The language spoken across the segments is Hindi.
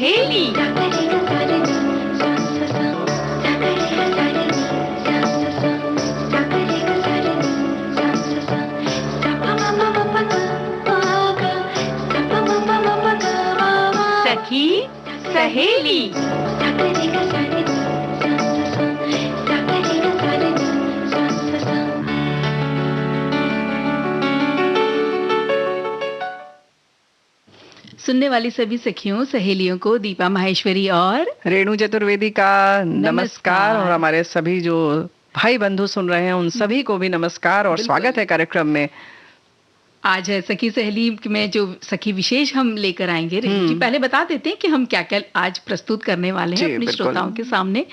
सहेली। सखी सहेली। सुनने वाली सभी सखियों सहेलियों को दीपा माहेश्वरी और रेणु चतुर्वेदी का नमस्कार। और हमारे सभी जो भाई बंधु सुन रहे हैं उन सभी को भी नमस्कार और स्वागत है कार्यक्रम में। आज है सखी सहेली में जो सखी विशेष हम लेकर आएंगे। रेणु जी पहले बता देते हैं कि हम क्या क्या आज प्रस्तुत करने वाले हैं अपने श्रोताओं के सामने।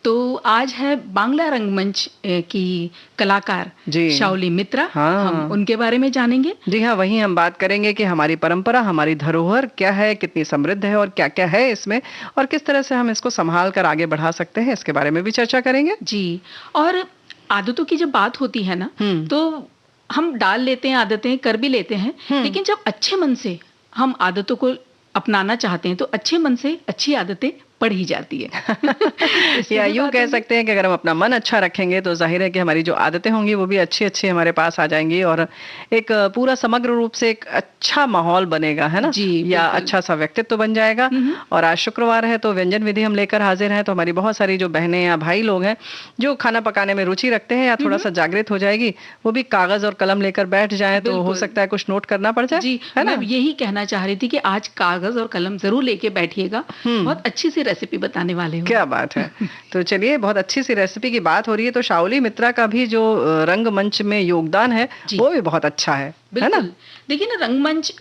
तो आज है बांग्ला रंगमंच की कलाकार शाओली मित्रा। हम उनके बारे में जानेंगे। जी हाँ, वहीं हम बात करेंगे कि हमारी परंपरा, हमारी धरोहर क्या है, कितनी समृद्ध है और क्या क्या है इसमें, और किस तरह से हम इसको संभाल कर आगे बढ़ा सकते हैं, इसके बारे में भी चर्चा करेंगे। जी, और आदतों की जब बात होती है ना, तो हम डाल लेते हैं आदतें, कर भी लेते हैं, लेकिन जब अच्छे मन से हम आदतों को अपनाना चाहते हैं तो अच्छे मन से अच्छी आदतें पड़ ही जाती है। या यूं कह सकते हैं कि अगर हम अपना मन अच्छा रखेंगे तो जाहिर है कि हमारी जो आदतें होंगी वो भी अच्छी अच्छी हमारे पास आ जाएंगी और एक पूरा समग्र रूप से एक अच्छा माहौल बनेगा, है ना जी, या अच्छा सा व्यक्तित्व बन जाएगा। और आज शुक्रवार है तो व्यंजन विधि हम लेकर हाजिर हैं। तो हमारी बहुत सारी जो बहनें या भाई लोग हैं जो खाना पकाने में रुचि रखते हैं या थोड़ा सा जागृत हो जाएगी, वो भी कागज और कलम लेकर बैठ जाए तो हो सकता है कुछ नोट करना पड़ जाए। जी, मैं यही कहना चाह रही थी कि आज कागज और कलम जरूर लेके बैठिएगा। बहुत अच्छी सी रेसिपी बताने वाले हो। क्या बात है। तो चलिए, बहुत अच्छी सी रेसिपी की बात हो रही है। तो शाओली मित्रा का भी जो रंगमंच में योगदान है वो भी बहुत अच्छा है ना। देखिए ना, रंगमंच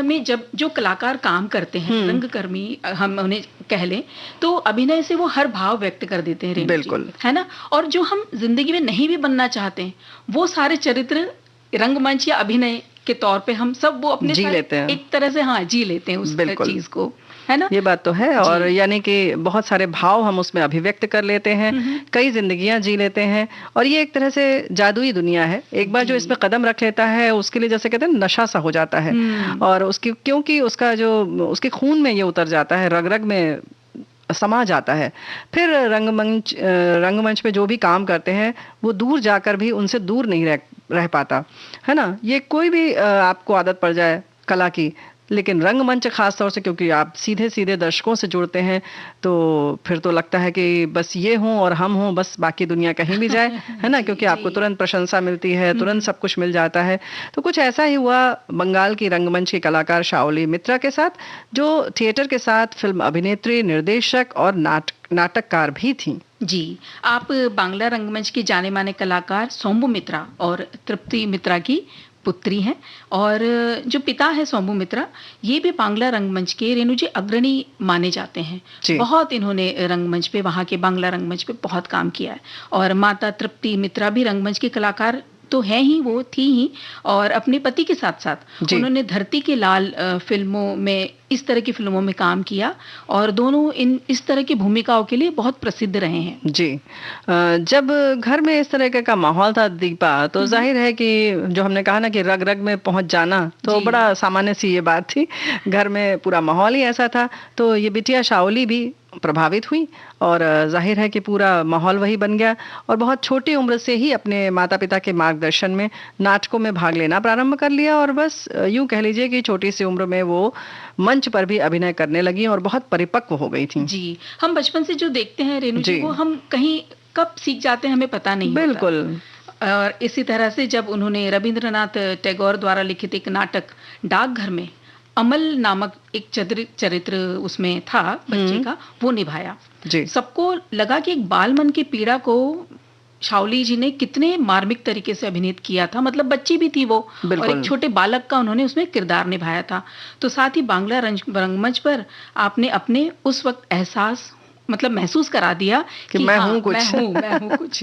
में जब जो कलाकार काम करते हैं, रंगकर्मी हम उन्हें कह लें, तो अभिनय से वो हर भाव व्यक्त कर देते हैं। बिल्कुल, है ना। और जो हम जिंदगी में नहीं भी बनना चाहते हैं वो सारे चरित्र रंगमंच या अभिनय के तौर पे हम सब वो अपने जी लेते हैं, एक तरह से जी लेते हैं उस चीज को, है ना। ये बात तो है। और यानी कि बहुत सारे भाव हम उसमें अभिव्यक्त कर लेते हैं, कई जिंदगियां जी लेते हैं। और ये एक तरह से जादुई दुनिया है। एक बार जो इसमें कदम रख लेता है उसके लिए जैसे कहते हैं नशा सा हो जाता है। और उसकी क्योंकि उसका जो उसके खून में ये उतर जाता है, रग रग में समा जाता है। फिर रंगमंच पे जो भी काम करते हैं वो दूर जाकर भी उनसे दूर नहीं रह पाता, है ना। ये कोई भी आपको आदत पड़ जाए कला की, लेकिन रंगमंच खास तौर से क्योंकि आप सीधे सीधे दर्शकों से जुड़ते हैं, तो फिर तो लगता है कि बस ये हों और हम हों, बस बाकी दुनिया कहीं भी जाए, है ना। क्योंकि आपको तुरंत प्रशंसा मिलती है, तुरंत सब कुछ मिल जाता है। तो कुछ ऐसा ही हुआ बंगाल की रंगमंच की कलाकार शाओली मित्रा के साथ, जो थिएटर के साथ फिल्म अभिनेत्री, निर्देशक और नाटककार भी थी। जी, आप बांग्ला रंगमंच की जाने माने कलाकार सोम्बू मित्रा और तृप्ति मित्रा की पुत्री हैं। और जो पिता है सोम्बू मित्रा, ये भी बांग्ला रंगमंच के रेणु जी अग्रणी माने जाते हैं। बहुत इन्होंने रंगमंच पे, वहाँ के बांग्ला रंगमंच पे बहुत काम किया है। और माता तृप्ति मित्रा भी रंगमंच की कलाकार तो है ही, वो थी ही। और अपने पति के साथ साथ उन्होंने धरती के लाल फिल्मों में, इस तरह की फिल्मों में काम किया और दोनों इस तरह की भूमिकाओं के लिए बहुत प्रसिद्ध रहे हैं। जी, जब घर में इस तरह का माहौल था दीपा, तो जाहिर है कि जो हमने कहा ना कि रग रग में पहुंच जाना, तो बड़ा सामान्य सी ये बात थी। घर में पूरा माहौल ही ऐसा था। तो ये बिटिया शाओली भी प्रभावित हुई और जाहिर है कि पूरा माहौल वही बन गया। और बहुत छोटी उम्र से ही अपने माता पिता के मार्गदर्शन में नाटकों में भाग लेना प्रारंभ कर लिया। और बस यूं कह लीजिए कि छोटी सी उम्र में वो मंच पर भी अभिनय करने लगी और बहुत परिपक्व हो गई थी। जी, हम बचपन से जो देखते हैं रेणु जी, वो हम कहीं कब सीख जाते हैं हमें पता नहीं होता। बिल्कुल। और इसी तरह से जब उन्होंने रविंद्रनाथ टैगोर द्वारा लिखित एक नाटक डाकघर में अमल नामक एक चरित्र उसमें था बच्चे का, वो निभाया, सबको लगा कि एक बाल मन की पीड़ा को शाओली जी ने कितने मार्मिक तरीके से अभिनीत किया था। मतलब बच्ची भी थी वो और एक छोटे बालक का उन्होंने उसमें किरदार निभाया था। तो साथ ही बांग्ला रंगमंच पर आपने अपने उस वक्त एहसास मतलब महसूस करा दिया कि मैं हूँ कुछ, मैं हूँ कुछ।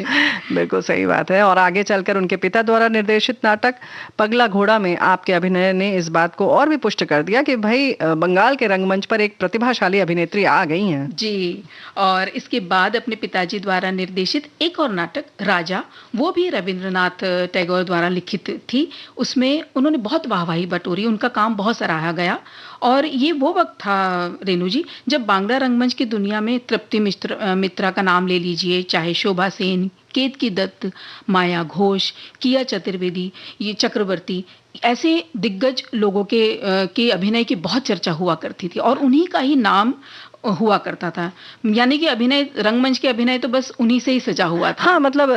बिल्कुल सही बात है। और आगे चलकर उनके पिता द्वारा निर्देशित नाटक पगला घोड़ा में आपके अभिनय ने इस बात को और भी पुष्ट कर दिया कि भाई बंगाल के रंगमंच पर एक प्रतिभाशाली अभिनेत्री आ गई हैं। जी, और इसके बाद अपने पिताजी द्वारा निर्देशित एक और नाटक राजा, वो भी रविंद्रनाथ टैगोर द्वारा लिखित थी। उसमें उन्होंने बहुत वाहवाही बटोरी, उनका काम बहुत सराहा गया। और ये वो वक़्त था रेणु जी, जब बांग्ला रंगमंच की दुनिया में तृप्ति मित्रा का नाम ले लीजिए, चाहे शोभा सेन, केतकी दत्त, माया घोष, किया चतुर्वेदी, ये चक्रवर्ती, ऐसे दिग्गज लोगों के अभिनय की बहुत चर्चा हुआ करती थी और उन्हीं का ही नाम हुआ करता था। यानी कि अभिनय, रंगमंच के अभिनय तो बस उन्हीं से ही सजा हुआ था। हाँ, मतलब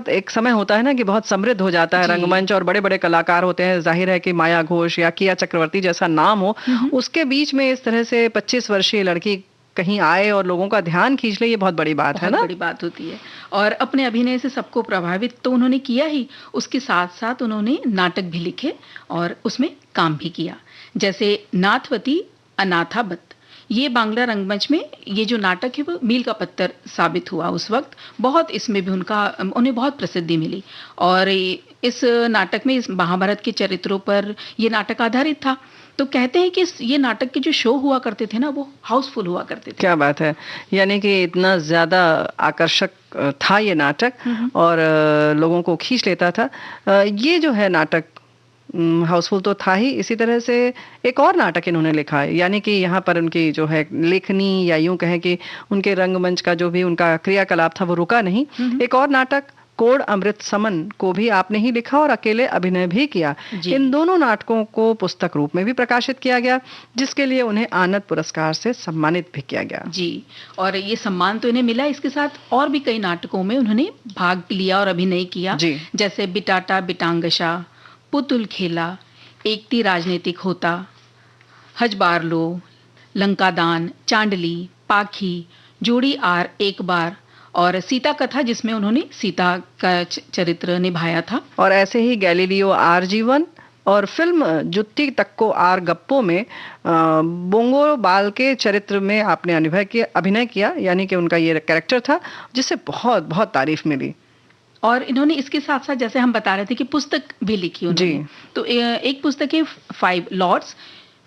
एक समय होता है ना कि बहुत समृद्ध हो जाता है जी। रंगमंच और बड़े-बड़े कलाकार होते हैं। ज़ाहिर है कि माया घोष या किया चक्रवर्ती जैसा नाम हो, उसके बीच में इस तरह से 25 वर्षीय लड़की कहीं आए और लोगों का ध्यान खींच ले, ये बहुत बड़ी बात है बहुत ना? बड़ी बात होती है और अपने अभिनय से सबको प्रभावित तो उन्होंने किया ही, उसके साथ-साथ उन्होंने नाटक भी लिखे और उसमें काम भी किया। जैसे नाथवती अनाथाबत, ये बांग्ला रंगमंच में ये जो नाटक है वो मील का पत्थर साबित हुआ उस वक़्त। बहुत इसमें भी उन्हें बहुत प्रसिद्धि मिली और इस नाटक में इस महाभारत के चरित्रों पर ये नाटक आधारित था। तो कहते हैं कि ये नाटक के जो शो हुआ करते थे ना, वो हाउसफुल हुआ करते थे। क्या बात है! यानी कि इतना ज़्यादा आकर्षक था ये नाटक और लोगों को खींच लेता था। ये जो है नाटक हाउसफुल तो था ही, इसी तरह से एक और नाटक इन्होंने लिखा है, यानी कि यहाँ पर उनकी जो है लेखनी या यूं कहें कि उनके रंगमंच का जो भी उनका क्रियाकलाप था वो रुका नहीं। एक और नाटक कोड अमृत समन को भी आपने ही लिखा और अकेले अभिनय भी किया। इन दोनों नाटकों को पुस्तक रूप में भी प्रकाशित किया गया, जिसके लिए उन्हें आनंद पुरस्कार से सम्मानित भी किया गया। जी, और ये सम्मान तो इन्हें मिला, इसके साथ और भी कई नाटकों में उन्होंने भाग लिया और अभिनय किया। जैसे बिटाटा बिटांगशा, पुतुल खेला, एकती राजनीतिक होता, हजबारलो, लंकादान, चांडली, पाखी, जोड़ी आर एक बार और सीता कथा, जिसमें उन्होंने सीता का चरित्र निभाया था। और ऐसे ही गैलीलियो आर जीवन और फिल्म जुत्ती तक्को आर गप्पो में बोंगो बाल के चरित्र में आपने अभिनय किया, यानी कि उनका ये कैरेक्टर था जिससे बहुत बहुत तारीफ मिली। और इन्होंने इसके साथ साथ, जैसे हम बता रहे थे, कि पुस्तक भी लिखी उन्होंने। तो एक पुस्तक है 5 लॉर्ड्स,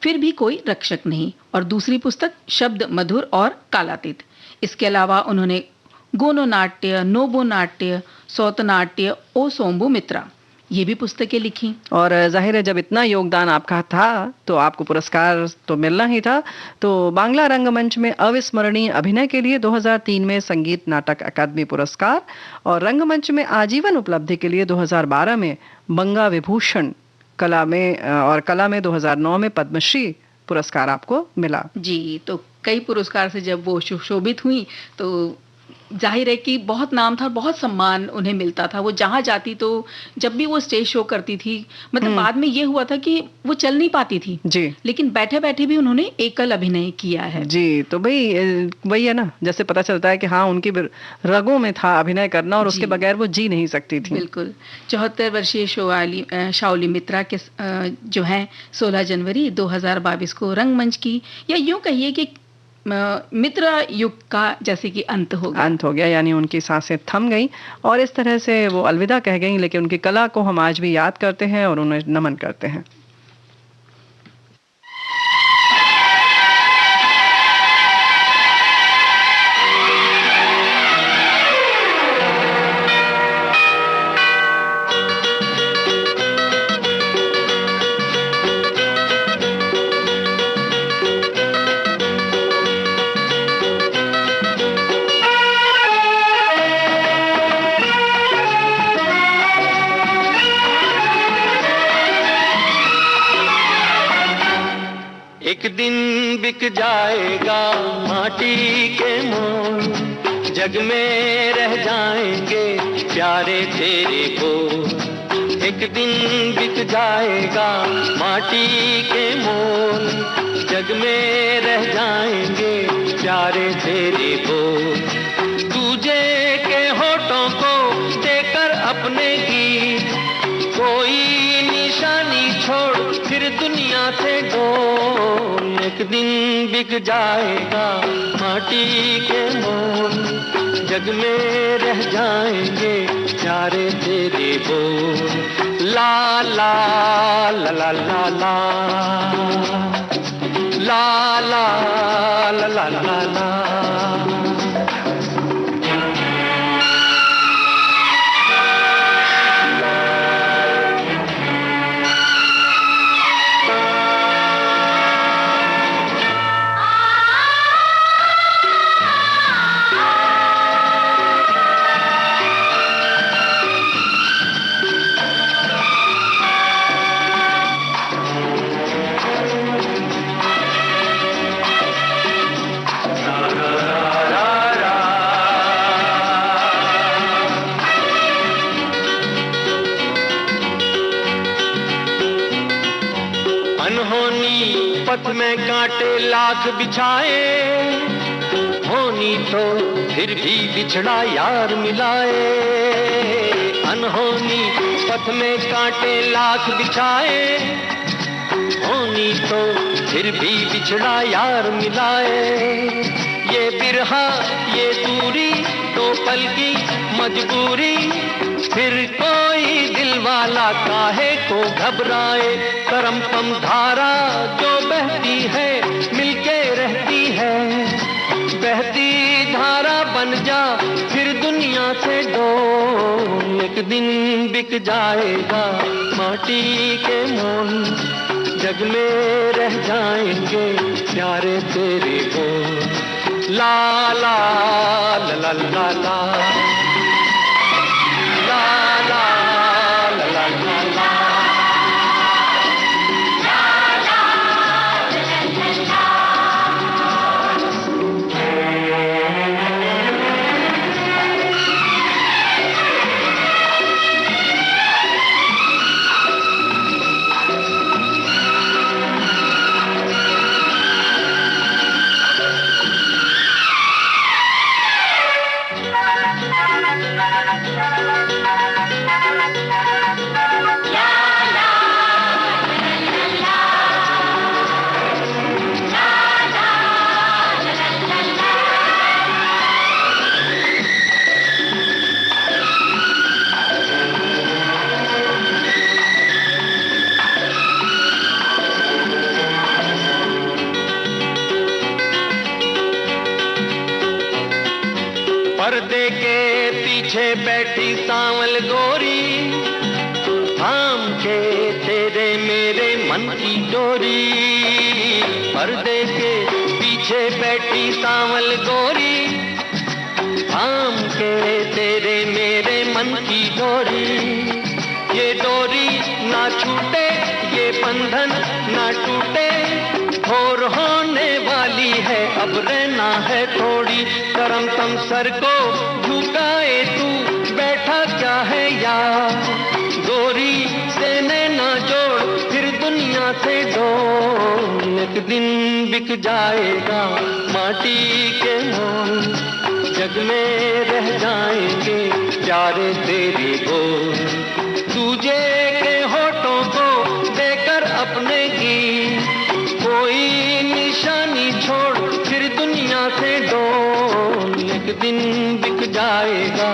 फिर भी कोई रक्षक नहीं, और दूसरी पुस्तक शब्द मधुर और कालातीत। इसके अलावा उन्होंने गोनो नाट्य, नोबो नाट्य, सौतनाट्य, ओ सोम्बु मित्रा, ये भी पुस्तकें लिखी। और जाहिर है जब इतना योगदान आपका था तो आपको पुरस्कार तो मिलना ही था। तो बांग्ला रंगमंच में अविस्मरणीय अभिनय के लिए 2003 में संगीत नाटक अकादमी पुरस्कार और रंगमंच में आजीवन उपलब्धि के लिए 2012 में बंगा विभूषण, कला में 2009 में पद्मश्री पुरस्कार आपको मिला। जी, तो कई पुरस्कार से जब वो सुशोभित हुई तो जाहिर है कि बहुत नाम था, बहुत सम्मान उन्हें मिलता था। वो जहाँ जाती तो जब भी वो स्टेज शो करती थी, मतलब बाद में ये हुआ था कि वो चल नहीं पाती थी जी, लेकिन बैठे-बैठे भी उन्होंने एकल अभिनय किया है। जी, तो भाई वही है ना, जैसे पता चलता है कि हाँ, उनकी रगों में था अभिनय करना और उसके बगैर वो जी नहीं सकती थी। बिल्कुल। 74 वर्षीय शाओली मित्रा के जो हैं 16 जनवरी 2022 को रंगमंच की, या यूं कहिए कि मित्रा युग का जैसे कि अंत हो गया, यानी उनकी सांसें थम गई और इस तरह से वो अलविदा कह गई। लेकिन उनकी कला को हम आज भी याद करते हैं और उन्हें नमन करते हैं। एक दिन बिक जाएगा माटी के मोल, जग में रह जाएंगे प्यारे तेरे बोल। एक दिन बिक जाएगा माटी के मोल, जग में रह जाएंगे प्यारे तेरे बोल। दूजे के होठों को देकर अपने गीत, कोई निशानी छोड़ फिर दुनिया से डोल। एक दिन बिक जाएगा माटी के मोल, जग में रह जाएंगे प्यारे तेरे बोल। ला ला ला ला ला ला ला ला ला ला ला। कांटे लाख बिछाए, होनी तो फिर भी बिछड़ा यार मिलाए। अनहोनी पथ में कांटे लाख बिछाए, होनी तो फिर भी बिछड़ा यार मिलाए। ये बिरहा ये दूरी तो पल की मजबूरी, फिर कोई दिल वाला काहे को घबराए। करम पम धारा जो बहती है मिलके रहती है, बहती धारा बन जा फिर दुनिया से डोल। एक दिन बिक जाएगा माटी के मोल, जग में रह जाएंगे प्यारे तेरे बोल। ला ला ला ला ला ला, ला ला ला ला ला ला। पर्दे के पीछे बैठी सांवल गोरी, थाम के तेरे मेरे मन की डोरी। पर्दे के पीछे बैठी सांवल गोरी, थाम के तेरे मेरे मन की डोरी। ये डोरी ना छूटे ये बंधन ना टूटे, और होने वाली है अब रहना है थोड़ी। करम तम सर को झुकाए तू बैठा क्या है यार, गोरी से नैना जोड़ फिर दुनिया से डोल। एक दिन बिक जाएगा माटी के मोल, जग में रह जाएंगे प्यारे तेरे बोल। दूजे के होठों को देकर अपने की कोई निशानी छोड़ फिर दुनिया से डोल। एक दिन बिक जाएगा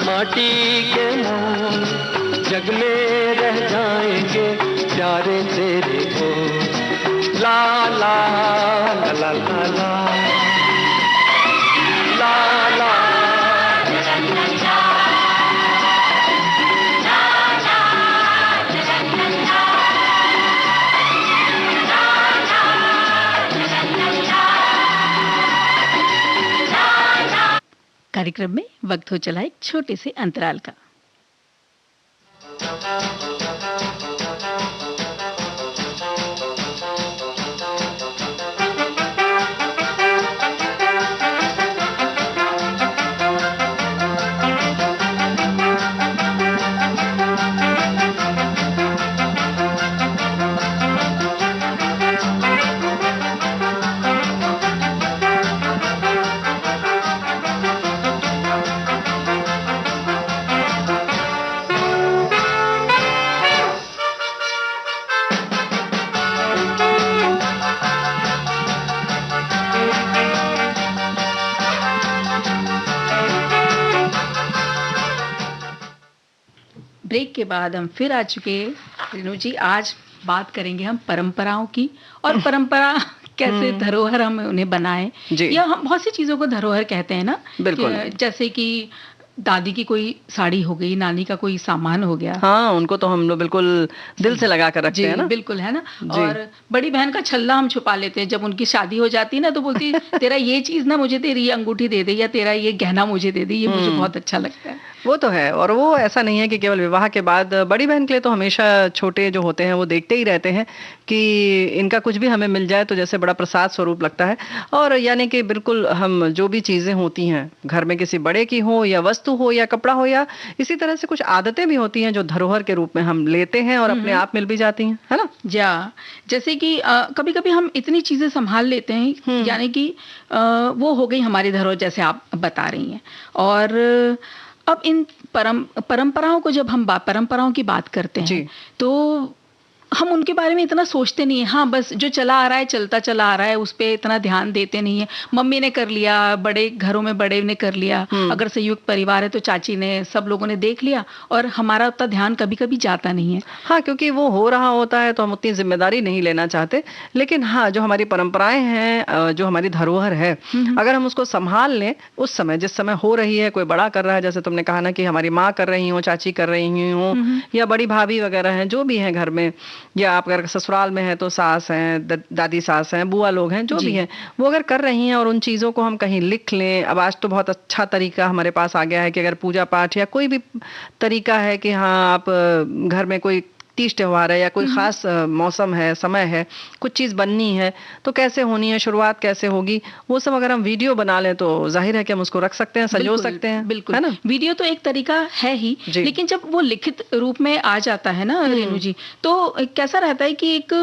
माटी के मोल, जग में रह जाएंगे प्यारे तेरे बोल। ला ला ला ला ला ला, ला ला। कार्यक्रम में वक्त हो चला एक छोटे से अंतराल का। ब्रेक के बाद हम फिर आ चुके हैं। रेणु जी, आज बात करेंगे हम परंपराओं की, और परंपरा कैसे धरोहर हम उन्हें बनाएं, या हम बहुत सी चीजों को धरोहर कहते हैं ना। बिल्कुल। जैसे कि दादी की कोई साड़ी हो गई, नानी का कोई सामान हो गया, हाँ, उनको तो हम लोग बिल्कुल दिल से लगा कर रखते हैं ना। बिल्कुल, है ना। और बड़ी बहन का छल्ला हम छुपा लेते हैं, जब उनकी शादी हो जाती है ना तो बोलती तेरा ये चीज ना मुझे तेरी ये अंगूठी दे दे, या तेरा ये गहना मुझे दे दे, ये मुझे बहुत अच्छा लगता है। वो तो है। और वो ऐसा नहीं है कि केवल विवाह के बाद, बड़ी बहन के लिए तो हमेशा छोटे जो होते हैं वो देखते ही रहते हैं कि इनका कुछ भी हमें मिल जाए तो जैसे बड़ा प्रसाद स्वरूप लगता है। और यानी कि बिल्कुल हम जो भी चीजें होती हैं घर में, किसी बड़े की हो या वस्तु हो या कपड़ा हो, या इसी तरह से कुछ आदतें भी होती हैं जो धरोहर के रूप में हम लेते हैं और अपने आप मिल भी जाती हैं, है ना? या जैसे कि कभी कभी हम इतनी चीजें संभाल लेते हैं, यानी कि वो हो गई हमारी धरोहर जैसे आप बता रही हैं। और अब इन परंपराओं को जब हम परंपराओं की बात करते हैं तो हम उनके बारे में इतना सोचते नहीं है। हाँ, बस जो चला आ रहा है चलता चला आ रहा है, उस पर इतना ध्यान देते नहीं है। मम्मी ने कर लिया, बड़े घरों में बड़े ने कर लिया, अगर संयुक्त परिवार है तो चाची ने, सब लोगों ने देख लिया, और हमारा उतना ध्यान कभी कभी जाता नहीं है। हाँ, क्योंकि वो हो रहा होता है तो हम उतनी जिम्मेदारी नहीं लेना चाहते। लेकिन हाँ, जो हमारी परंपराएं हैं, जो हमारी धरोहर है, अगर हम उसको संभाल लें उस समय, जिस समय हो रही है, कोई बड़ा कर रहा है, जैसे तुमने कहा ना कि हमारी माँ कर रही हो, चाची कर रही हो, या बड़ी भाभी वगैरह हैं, जो भी हैं घर में, या आप अगर ससुराल में है तो सास हैं, दादी सास हैं, बुआ लोग हैं, जो भी हैं, वो अगर कर रही हैं और उन चीजों को हम कहीं लिख लें। अब आज तो बहुत अच्छा तरीका हमारे पास आ गया है कि अगर पूजा पाठ या कोई भी तरीका है कि हाँ आप घर में कोई तीज त्योहार है या कोई खास मौसम है, समय है, कुछ चीज बननी है तो कैसे होनी है, शुरुआत कैसे होगी, वो सब अगर हम वीडियो बना लें तो जाहिर है कि हम उसको रख सकते हैं, संजो सकते हैं। बिल्कुल, है ना? वीडियो तो एक तरीका है ही, लेकिन जब वो लिखित रूप में आ जाता है ना रेणु जी, तो कैसा रहता है कि एक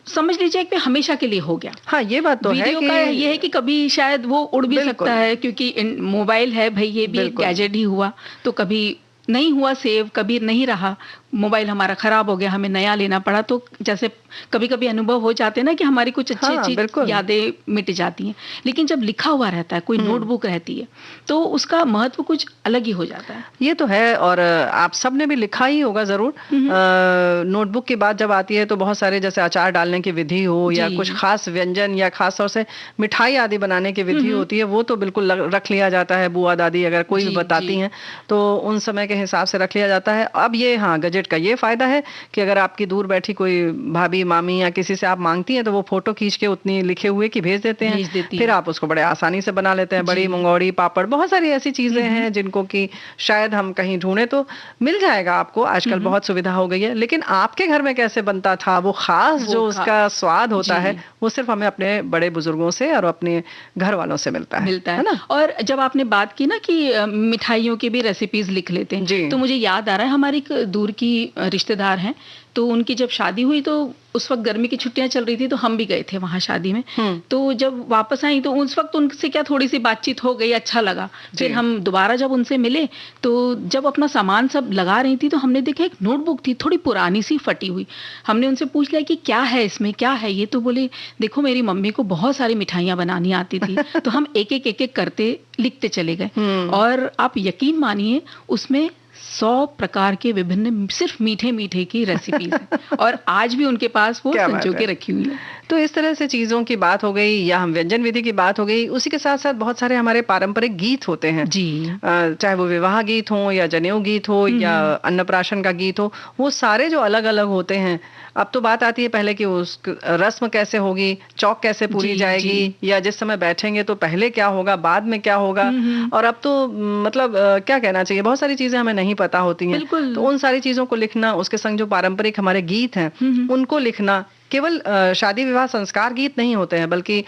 समझ लीजिए कि हमेशा के लिए हो गया। हाँ, ये बात तो वीडियो है का ये है कि कभी शायद वो उड़ भी सकता है, क्योंकि मोबाइल है भाई, ये भी एक गैजेट ही हुआ, तो कभी नहीं हुआ सेव, कभी नहीं रहा, मोबाइल हमारा खराब हो गया, हमें नया लेना पड़ा। तो जैसे कभी कभी अनुभव हो जाते हैं ना कि हमारी कुछ अच्छी यादें मिट जाती हैं, लेकिन जब लिखा हुआ रहता है, कोई नोटबुक रहती है, तो उसका महत्व कुछ अलग ही हो जाता है। ये तो है। और आप सबने भी लिखा ही होगा जरूर। नोटबुक की बात जब आती है तो बहुत सारे, जैसे अचार डालने की विधि हो या कुछ खास व्यंजन या खास तौर से मिठाई आदि बनाने की विधि होती है, वो तो बिल्कुल रख लिया जाता है। बुआ दादी अगर कोई भी बताती हैं तो उन समय के हिसाब से रख लिया जाता है। अब ये हाँ, गजेट का ये फायदा है कि अगर आपकी दूर बैठी कोई भाभी, मामी या किसी से आप मांगती हैं तो वो फोटो खींच के उतनी लिखे हुए की भेज देते हैं, फिर आप उसको बड़े आसानी से बना लेते हैं। बड़ी मंगौड़ी, पापड़, बहुत सारी ऐसी चीजें हैं जिनको कि शायद हम कहीं ढूंढे तो मिल जाएगा आपको। आजकल बहुत सुविधा हो गई है। लेकिन आपके घर में कैसे बनता था, वो खास जो उसका स्वाद होता है, वो सिर्फ हमें अपने बड़े बुजुर्गों से और अपने घर वालों से मिलता है ना। और जब आपने बात की ना कि मिठाइयों की भी रेसिपीज लिख लेते हैं, तो मुझे याद आ रहा है, हमारी एक दूर की रिश्तेदार हैं, तो उनकी जब शादी हुई तो उस वक्त गर्मी की छुट्टियां चल रही थी, तो हम भी गए थे वहां शादी में। तो जब वापस आई तो उस वक्त उनसे क्या थोड़ी सी बातचीत हो गई, अच्छा लगा। फिर हम दोबारा जब उनसे मिले तो जब अपना सामान सब लगा रही थी तो हमने देखा एक नोटबुक थी, थोड़ी पुरानी सी फटी हुई। हमने उनसे पूछ लिया कि क्या है इसमें, क्या है ये? तो बोले देखो मेरी मम्मी को बहुत सारी मिठाइयां बनानी आती थी, तो हम एक एक करते लिखते चले गए। और आप यकीन मानिए उसमें 100 प्रकार के विभिन्न सिर्फ मीठे मीठे की रेसिपीज हैं, और आज भी उनके पास वो संजो के रखी हुई है। तो इस तरह से चीजों की बात हो गई, या हम व्यंजन विधि की बात हो गई। उसी के साथ साथ बहुत सारे हमारे पारंपरिक गीत होते हैं जी, चाहे वो विवाह गीत हो या जनेऊ गीत हो या अन्नप्राशन का गीत हो, वो सारे जो अलग अलग होते हैं। अब तो बात आती है पहले कि उस रस्म कैसे होगी, चौक कैसे पूरी जाएगी, या जिस समय बैठेंगे तो पहले क्या होगा, बाद में क्या होगा। और अब तो मतलब क्या कहना चाहिए, बहुत सारी चीजें हमें नहीं पता होती हैं। तो उन सारी चीजों को लिखना, उसके संग जो पारंपरिक हमारे गीत हैं उनको लिखना, केवल शादी विवाह संस्कार गीत नहीं होते हैं, बल्कि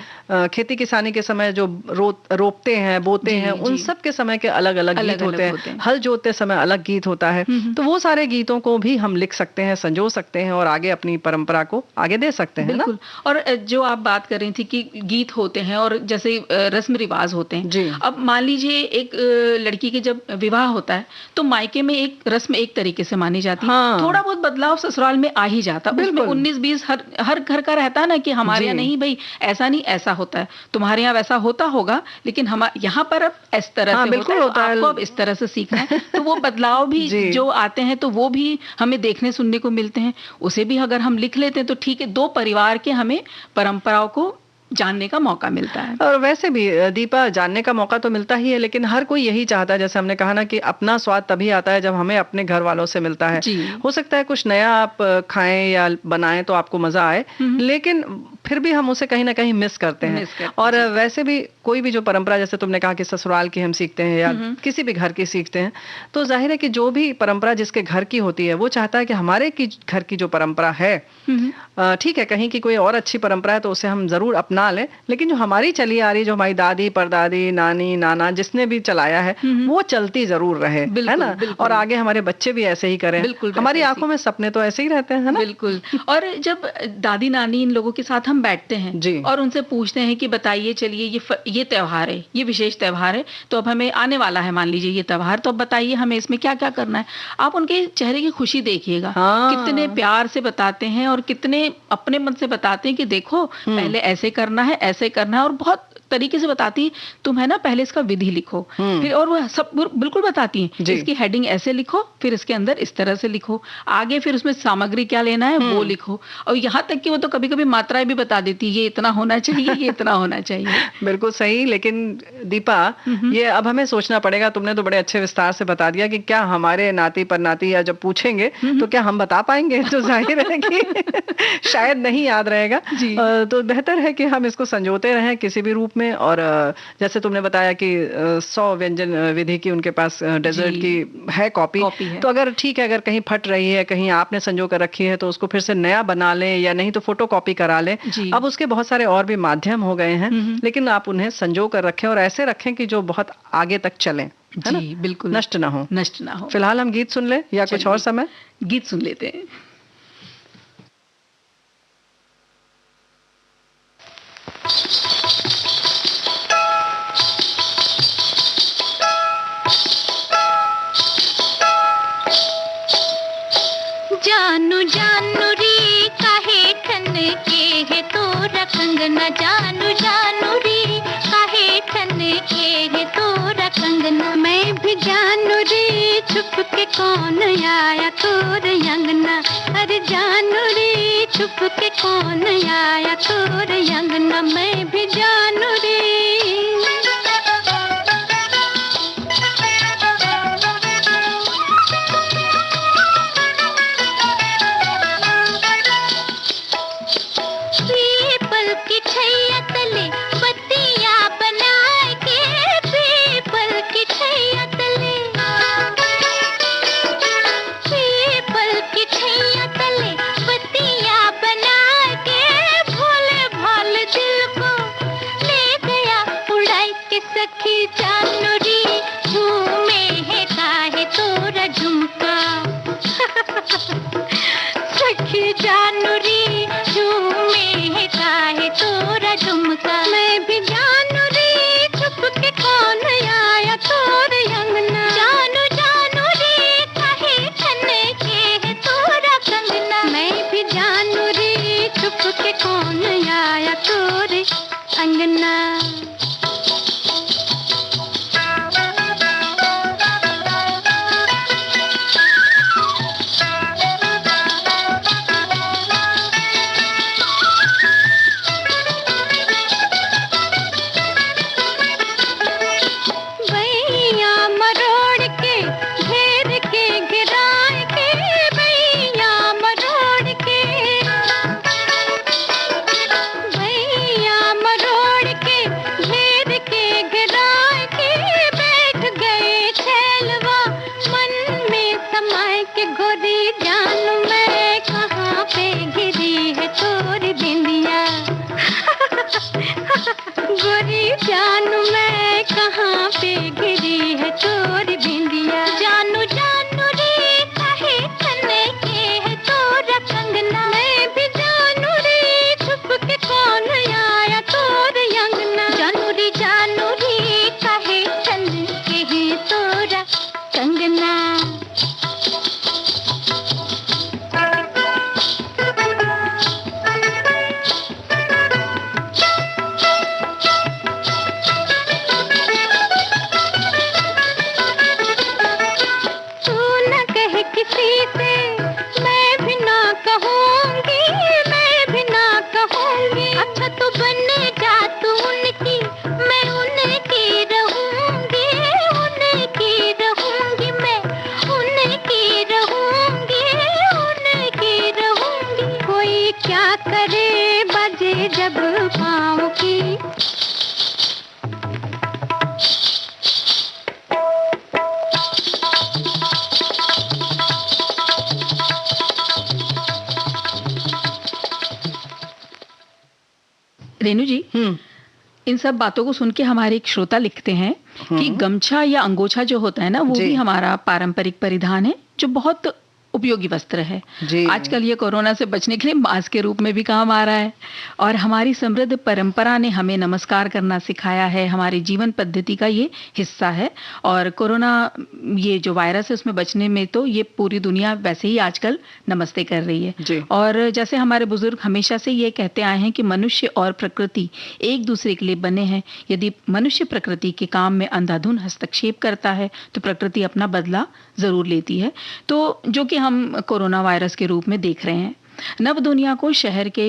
खेती किसानी के समय जो रोपते हैं, बोते हैं, उन सब के समय के अलग अलग गीत होते हैं। हल जोतते समय अलग गीत होता है। तो वो सारे गीतों को भी हम लिख सकते हैं, संजो सकते हैं और आगे अपनी परंपरा को आगे दे सकते हैं। बिल्कुल। और जो आप बात कर रही थी कि गीत होते हैं और जैसे रस्म रिवाज होते हैं, अब मान लीजिए एक लड़की के जब विवाह होता है तो मायके में एक रस्म एक तरीके से मानी जाती है, थोड़ा बहुत बदलाव ससुराल में आ ही जाता है। उसमें 19-20 हर घर का रहता है ना कि हमारे यहाँ नहीं भाई ऐसा नहीं, ऐसा होता है, तुम्हारे यहाँ वैसा होता होगा, लेकिन हम यहाँ पर अब इस तरह से होता है, आपको अब इस तरह से सीखना है। तो वो बदलाव भी जो आते हैं तो वो भी हमें देखने सुनने को मिलते हैं। उसे भी अगर हम लिख लेते हैं तो ठीक है, दो परिवार के हमें परंपराओं को जानने का मौका मिलता है। और वैसे भी दीपा, जानने का मौका तो मिलता ही है, लेकिन हर कोई यही चाहता है, जैसे हमने कहा ना कि अपना स्वाद तभी आता है जब हमें अपने घर वालों से मिलता है। हो सकता है कुछ नया आप खाएं या बनाएं तो आपको मजा आए, लेकिन फिर भी हम उसे कहीं ना कहीं मिस करते हैं। और वैसे भी कोई भी जो परंपरा, जैसे तुमने कहा कि ससुराल की हम सीखते हैं या किसी भी घर की सीखते हैं, तो जाहिर है कि जो भी परंपरा जिसके घर की होती है वो चाहता है कि हमारे की घर की जो परंपरा है, ठीक है कहीं की कोई और अच्छी परंपरा है तो उसे हम जरूर अपना लें, लेकिन जो हमारी चली आ रही, जो हमारी दादी परदादी नानी नाना जिसने भी चलाया है वो चलती जरूर रहे, है ना, और आगे हमारे बच्चे भी ऐसे ही करें। हमारी आंखों में सपने तो ऐसे ही रहते हैं, है ना। बिल्कुल। और जब दादी नानी इन लोगों के साथ हम बैठते हैं जी। और उनसे पूछते हैं कि बताइए चलिए ये त्योहार है, ये विशेष त्योहार है, तो अब हमें आने वाला है मान लीजिए ये त्योहार, तो अब बताइए हमें इसमें क्या क्या करना है। आप उनके चेहरे की खुशी देखिएगा, कितने प्यार से बताते हैं और कितने अपने मन से बताते हैं कि देखो पहले ऐसे करना है, ऐसे करना है, और बहुत तरीके से बताती, तुम है ना पहले इसका विधि लिखो, फिर और वो सब बिल्कुल बताती हैं, इसकी हेडिंग ऐसे लिखो, फिर इसके अंदर इस तरह से लिखो, आगे फिर उसमें सामग्री क्या लेना है वो लिखो, और यहाँ तक कि वो तो कभी कभी मात्राएं भी बता देती, ये इतना होना चाहिए, ये इतना होना चाहिए। बिल्कुल सही। लेकिन दीपा, ये अब हमें सोचना पड़ेगा, तुमने तो बड़े अच्छे विस्तार से बता दिया कि क्या हमारे नाती पर नाती या जब पूछेंगे तो क्या हम बता पाएंगे, तो जाहिर है कि शायद नहीं याद रहेगा। तो बेहतर है कि हम इसको संजोते रहें किसी भी रूप में। और जैसे तुमने बताया कि 100 व्यंजन विधि की उनके पास डेजर्ट की है कॉपी है। तो अगर ठीक है, अगर कहीं फट रही है, कहीं आपने संजो कर रखी है, तो उसको फिर से नया बना लें, या नहीं तो फोटो कॉपी करा लें। अब उसके बहुत सारे और भी माध्यम हो गए हैं, लेकिन आप उन्हें संजो कर रखें और ऐसे रखें कि जो बहुत आगे तक चलें, जी बिल्कुल, नष्ट ना हो। फिलहाल हम गीत सुन ले या कुछ और समय गीत सुन लेते हैं। जानू जानू री काहे ठन के है तोरा कंगना, जानू जानू री काहे ठन के है तोरा कंगना, मैं भी जानू री छुप के कौन आया तोरे अंगना, अरे जानू री छुप के कौन आया तोरे अंगना, मैं भी जानू री। रेणु जी, इन सब बातों को सुन के हमारे एक श्रोता लिखते हैं कि गमछा या अंगोछा जो होता है ना, वो जी। भी हमारा पारंपरिक परिधान है जो बहुत उपयोगी वस्त्र है। जी। आजकल ये कोरोना से बचने के लिए मास्क के रूप में भी काम आ रहा है और हमारी समृद्ध परंपरा ने हमें नमस्कार करना सिखाया है, हमारी जीवन पद्धति का ये हिस्सा है। और कोरोना ये जो वायरस है उसमें बचने में तो ये पूरी दुनिया वैसे ही आजकल नमस्ते कर रही है। जी। और जैसे हमारे बुजुर्ग हमेशा से ये कहते आए हैं कि मनुष्य और प्रकृति एक दूसरे के लिए बने हैं। यदि मनुष्य प्रकृति के काम में अंधाधुंध हस्तक्षेप करता है तो प्रकृति अपना बदला जरूर लेती है। तो जो कि हम कोरोना वायरस के रूप में देख रहे हैं। नव दुनिया को शहर के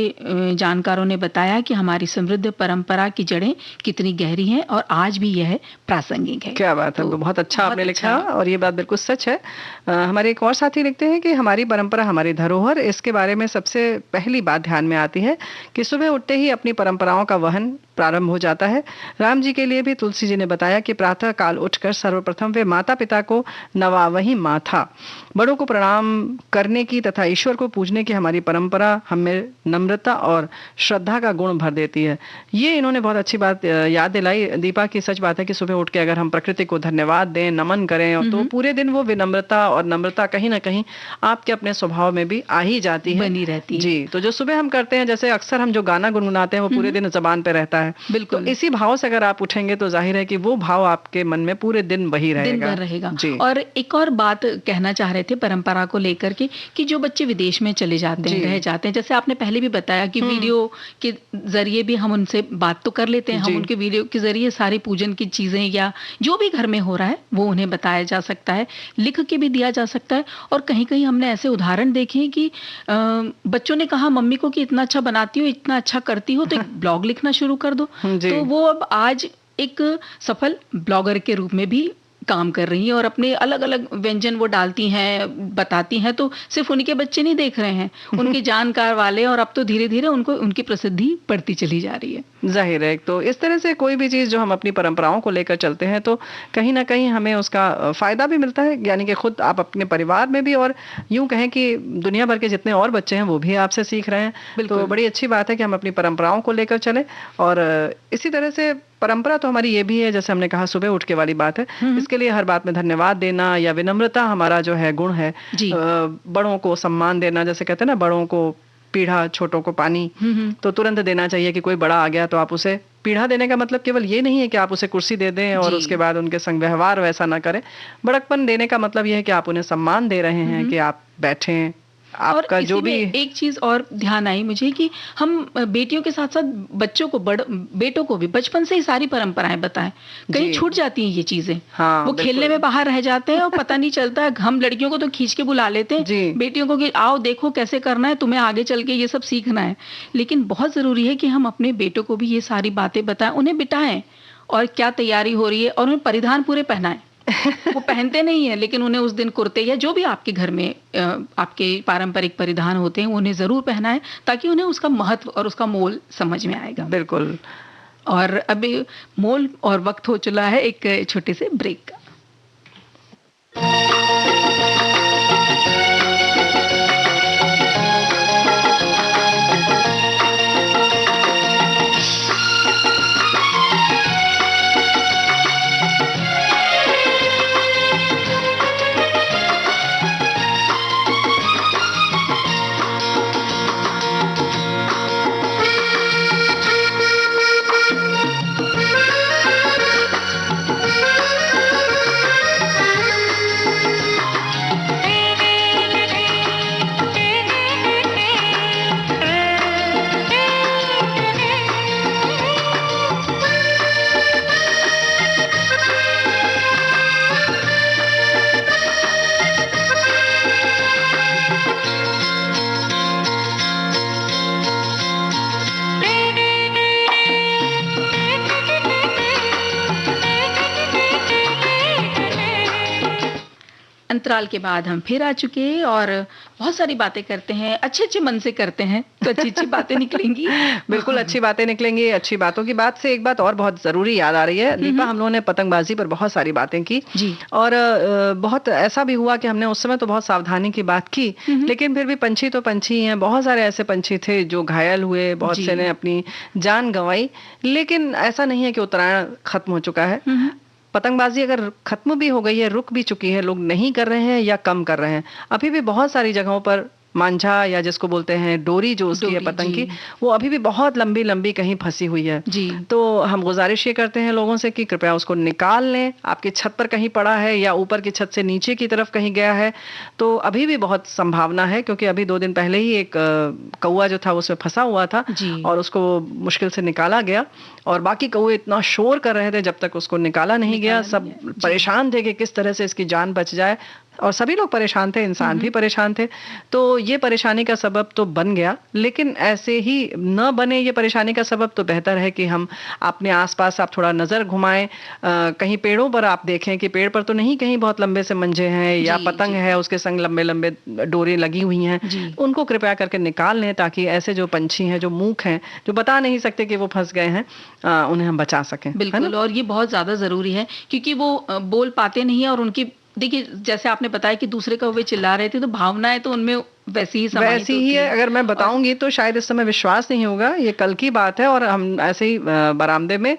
जानकारों ने बताया कि हमारी समृद्ध परंपरा की जड़ें कितनी गहरी हैं और आज भी यह प्रासंगिक है। क्या बात है, तो बहुत अच्छा आपने बहुत लिखा अच्छा। और ये बात बिल्कुल सच है। हमारे एक और साथी लिखते हैं कि हमारी परंपरा हमारी धरोहर, इसके बारे में सबसे पहली बात ध्यान में आती है कि सुबह उठते ही अपनी परंपराओं का वहन प्रारंभ हो जाता है। राम जी के लिए भी तुलसी जी ने बताया कि प्रातः काल उठकर सर्वप्रथम वे माता पिता को नवावही माथा, बड़ों को प्रणाम करने की तथा ईश्वर को पूजने की हमारी परंपरा हमें नम्रता और श्रद्धा का गुण भर देती है। ये इन्होंने बहुत अच्छी बात याद दिलाई दीपा की। सच बात है कि सुबह उठ के अगर हम प्रकृति को धन्यवाद दें, नमन करें, तो पूरे दिन वो विनम्रता और नम्रता कहीं ना कहीं आपके अपने स्वभाव में भी आ ही जाती है, बनी रहती है। जी। तो जो सुबह हम करते हैं, जैसे अक्सर हम जो गाना गुनगुनाते हैं वो पूरे दिन जबान पे रहता है। बिल्कुल। तो इसी भाव से अगर आप उठेंगे तो जाहिर है कि वो भाव आपके मन में पूरे दिन वही रहेगा, दिन भर रहेगा। जी। और एक और बात कहना चाह रहे थे परंपरा को लेकर के कि जो बच्चे विदेश में चले जाते हैं, जी। रह जाते हैं, जैसे आपने पहले भी बताया कि वीडियो के जरिए भी हम उनसे बात तो कर लेते हैं, हम जी। उनके वीडियो के जरिए सारी पूजन की चीजें या जो भी घर में हो रहा है वो उन्हें बताया जा सकता है, लिख के भी दिया जा सकता है। और कहीं कहीं हमने ऐसे उदाहरण देखे हैं कि बच्चों ने कहा मम्मी को कि इतना अच्छा बनाती हो, इतना अच्छा करती हो, तो एक ब्लॉग लिखना शुरू कर दो। जी। तो वो अब आज एक सफल ब्लॉगर के रूप में भी काम कर रही हैं और अपने अलग अलग व्यंजन वो डालती हैं, बताती हैं। तो सिर्फ उनके बच्चे नहीं देख रहे हैं, उनके जानकार वाले, और अब तो धीरे धीरे उनको उनकी प्रसिद्धि बढ़ती चली जा रही है। जाहिर है। तो इस तरह से कोई भी चीज जो हम अपनी परंपराओं को लेकर चलते हैं तो कहीं ना कहीं हमें उसका फायदा भी मिलता है, यानी कि खुद आप अपने परिवार में भी, और यूं कहें कि दुनिया भर के जितने और बच्चे हैं वो भी आपसे सीख रहे हैं। तो बड़ी अच्छी बात है कि हम अपनी परंपराओं को लेकर चले। और इसी तरह से परंपरा तो हमारी ये भी है, जैसे हमने कहा सुबह उठ के वाली बात है, इसके लिए हर बात में धन्यवाद देना या विनम्रता हमारा जो है गुण है। जी। बड़ों को सम्मान देना, जैसे कहते हैं ना, बड़ों को पीढ़ा छोटों को पानी, तो तुरंत देना चाहिए। कि कोई बड़ा आ गया तो आप उसे पीढ़ा देने का मतलब केवल ये नहीं है कि आप उसे कुर्सी दे दें और जी। उसके बाद उनके संग व्यवहार वैसा ना करें। बड़कपन देने का मतलब ये है कि आप उन्हें सम्मान दे रहे हैं, कि आप बैठें, आपका और जो इसी भी। में एक चीज और ध्यान आई मुझे कि हम बेटियों के साथ साथ बच्चों को, बेटों को भी बचपन से ही सारी परंपराएं बताएं। कहीं जी। छूट जाती हैं ये चीजें। हाँ, वो बिल्कुल। खेलने में बाहर रह जाते हैं और पता नहीं चलता है। हम लड़कियों को तो खींच के बुला लेते जी। हैं, बेटियों को कि आओ देखो कैसे करना है, तुम्हें आगे चल के ये सब सीखना है। लेकिन बहुत जरूरी है कि हम अपने बेटों को भी ये सारी बातें बताएं, उन्हें बिठाएं और क्या तैयारी हो रही है, और उन्हें परिधान पूरे पहनाएं। वो पहनते नहीं है, लेकिन उन्हें उस दिन कुर्ते या जो भी आपके घर में आपके पारंपरिक परिधान होते हैं उन्हें जरूर पहनाएं, ताकि उन्हें उसका महत्व और उसका मोल समझ में आएगा। बिल्कुल। और अभी मोल और वक्त हो चला है एक छोटे से ब्रेक का। अंतराल के बाद हम फिर आ चुके और बहुत सारी बातें करते हैं, अच्छे-अच्छे मन से करते हैं, तो अच्छी-अच्छी बातें निकलेंगी। बिल्कुल अच्छी बातें निकलेंगी। अच्छी बातों की बात से एक बात और बहुत ज़रूरी याद आ रही है। दीपा, हम लोगों ने पतंगबाज़ी पर बहुत सारी बातें की जी। और बहुत ऐसा भी हुआ कि हमने उस समय तो बहुत सावधानी की बात की, लेकिन फिर भी पंछी तो पंछी ही हैं। बहुत सारे ऐसे पंछी थे जो घायल हुए, बहुत जी। से ने अपनी जान गंवाई, लेकिन ऐसा नहीं है कि उत्तरायण खत्म हो चुका है। पतंगबाजी अगर खत्म भी हो गई है, रुक भी चुकी है, लोग नहीं कर रहे हैं या कम कर रहे हैं, अभी भी बहुत सारी जगहों पर मांझा या जिसको बोलते हैं डोरी जो उसकी है डोरी, पतंग जी। की, वो अभी भी बहुत लंबी लंबी कहीं फंसी हुई है। जी। तो हम गुजारिश ये करते हैं लोगों से कि कृपया उसको निकाल लें। आपकी छत पर कहीं पड़ा है या ऊपर की छत से नीचे की तरफ कहीं गया है तो अभी भी बहुत संभावना है, क्योंकि अभी 2 दिन पहले ही एक कौवा जो था उसमें फंसा हुआ था जी। और उसको मुश्किल से निकाला गया और बाकी कौवे इतना शोर कर रहे थे जब तक उसको निकाला नहीं गया। सब परेशान थे कि किस तरह से इसकी जान बच जाए और सभी लोग परेशान थे, इंसान भी परेशान थे। तो ये परेशानी का सबब तो बन गया, लेकिन ऐसे ही न बने ये परेशानी का सबब तो बेहतर है कि हम अपने आसपास आप थोड़ा नजर घुमाएं। कहीं पेड़ों पर आप देखें कि पेड़ पर तो नहीं, कहीं बहुत लंबे से मंजे हैं या जी, पतंग जी। है उसके संग लंबे लंबे डोरे लगी हुई हैं, जी। उनको कृपया करके निकाल लें ताकि ऐसे जो पंछी हैं, जो मूक हैं, जो बता नहीं सकते कि वो फंस गए हैं, उन्हें हम बचा सकें। है ना? बिल्कुल, और ये बहुत ज़्यादा ज़रूरी है क्योंकि वो बोल पाते नहीं है और उनकी, देखिए जैसे आपने बताया कि दूसरे कौवे चिल्ला रहे थे तो भावनाएं तो उनमें वैसी ही समाहित वैसी होती ही है। है। अगर मैं बताऊंगी तो शायद इस समय विश्वास नहीं होगा, ये कल की बात है और हम ऐसे ही बरामदे में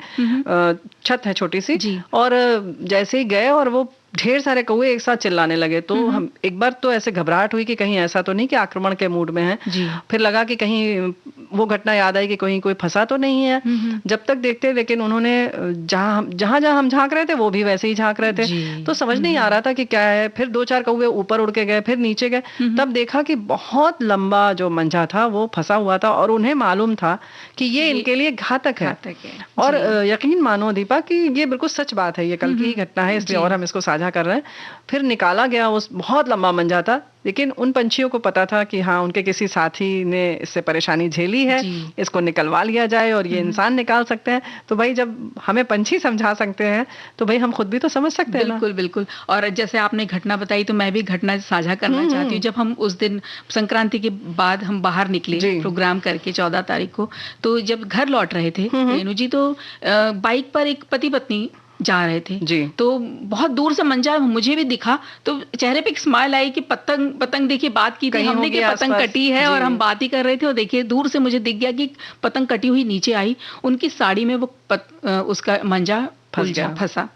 छत है छोटी सी, जी। और जैसे ही गए और वो ढेर सारे कौवे एक साथ चिल्लाने लगे तो हम एक बार तो ऐसे घबराहट हुई कि कहीं ऐसा तो नहीं कि आक्रमण के मूड में है। जी। फिर लगा कि कहीं वो घटना याद आई कि कहीं कोई फंसा तो नहीं है। जब तक देखते, लेकिन उन्होंने जहां जहां हम झांक रहे थे वो भी वैसे ही झांक रहे थे। जी। तो समझ नहीं आ रहा था कि क्या है। फिर 2-4 कौवे ऊपर उड़ के गए, फिर नीचे गए, तब देखा कि बहुत लंबा जो मंजा था वो फंसा हुआ था और उन्हें मालूम था कि ये इनके लिए घातक है। घातक है। और यकीन मानो दीपा कि ये बिल्कुल सच बात है, ये कल की ही घटना है, इसलिए और हम इसको साझा कर रहे हैं। फिर निकाला गया, उस बहुत लंबा मंजा था, लेकिन उन पंछियों को पता था कि हाँ, उनके किसी साथी ने इससे परेशानी झेली है, जी। इसको निकलवा लिया जाए और ये इंसान निकाल सकते हैं। तो भाई जब हमें पंछी समझा सकते हैं तो भाई हम खुद भी तो समझ सकते हैं ना। बिल्कुल बिल्कुल। और जैसे आपने घटना बताई तो मैं भी घटना साझा करना चाहती हूँ। जब हम उस दिन संक्रांति के बाद हम बाहर निकले जी। प्रोग्राम करके 14 तारीख को, तो जब घर लौट रहे थे रेणु जी, तो बाइक पर एक पति पत्नी जा रहे थे। जी। तो बहुत दूर से मंजा मुझे भी दिखा, तो चेहरे पे एक स्माइल आई कि पतंग पतंग देखिए, बात की थी कहीं हमने होगी कि पतंग आसपास। कटी है और जी। हम बात ही कर रहे थे और देखिए दूर से मुझे दिख गया कि पतंग कटी हुई नीचे आई, उनकी साड़ी में वो उसका मंजा उलझा फंसा।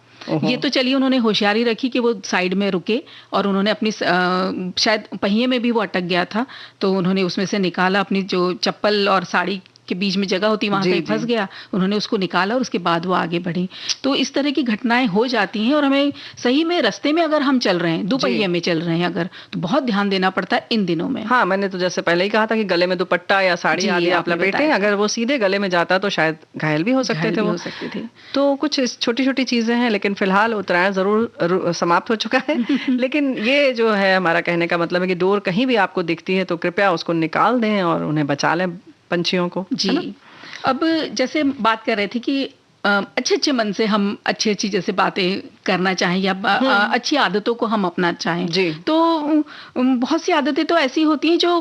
ये तो चलिए उन्होंने होशियारी रखी कि वो साइड में रुके और उन्होंने अपनी शायद पहिए में भी वो अटक गया था, तो उन्होंने उसमें से निकाला, अपनी जो चप्पल और साड़ी के बीच में जगह होती वहां जी, कहीं फंस गया, उन्होंने उसको निकाला और उसके बाद वो आगे बढ़ी। तो इस तरह की घटनाएं हो जाती हैं और हमें सही में रास्ते में अगर हम चल रहे हैं, दोपहिए में चल रहे हैं अगर, तो बहुत ध्यान देना पड़ता है इन दिनों में। हाँ, मैंने तो जैसे पहले ही कहा था कि गले में दुपट्टा या साड़ी जी, आदि आप आपने लपेटें, बताया। अगर वो सीधे गले में जाता तो शायद घायल भी हो सकते घायल थे भी वो। हो सकते थे। तो कुछ छोटी छोटी चीजें हैं, लेकिन फिलहाल उत्तरायण जरूर समाप्त हो चुका है। लेकिन ये जो है हमारा कहने का मतलब है कि डोर कहीं भी आपको दिखती है तो कृपया उसको निकाल दें और उन्हें बचा लें, पंछियों को। जी। अब जैसे बात कर रहे थे कि अच्छे मन से हम अच्छी जैसे बातें करना चाहें या अच्छी आदतों को हम अपना चाहें, जी। तो बहुत सी आदतें तो ऐसी होती हैं जो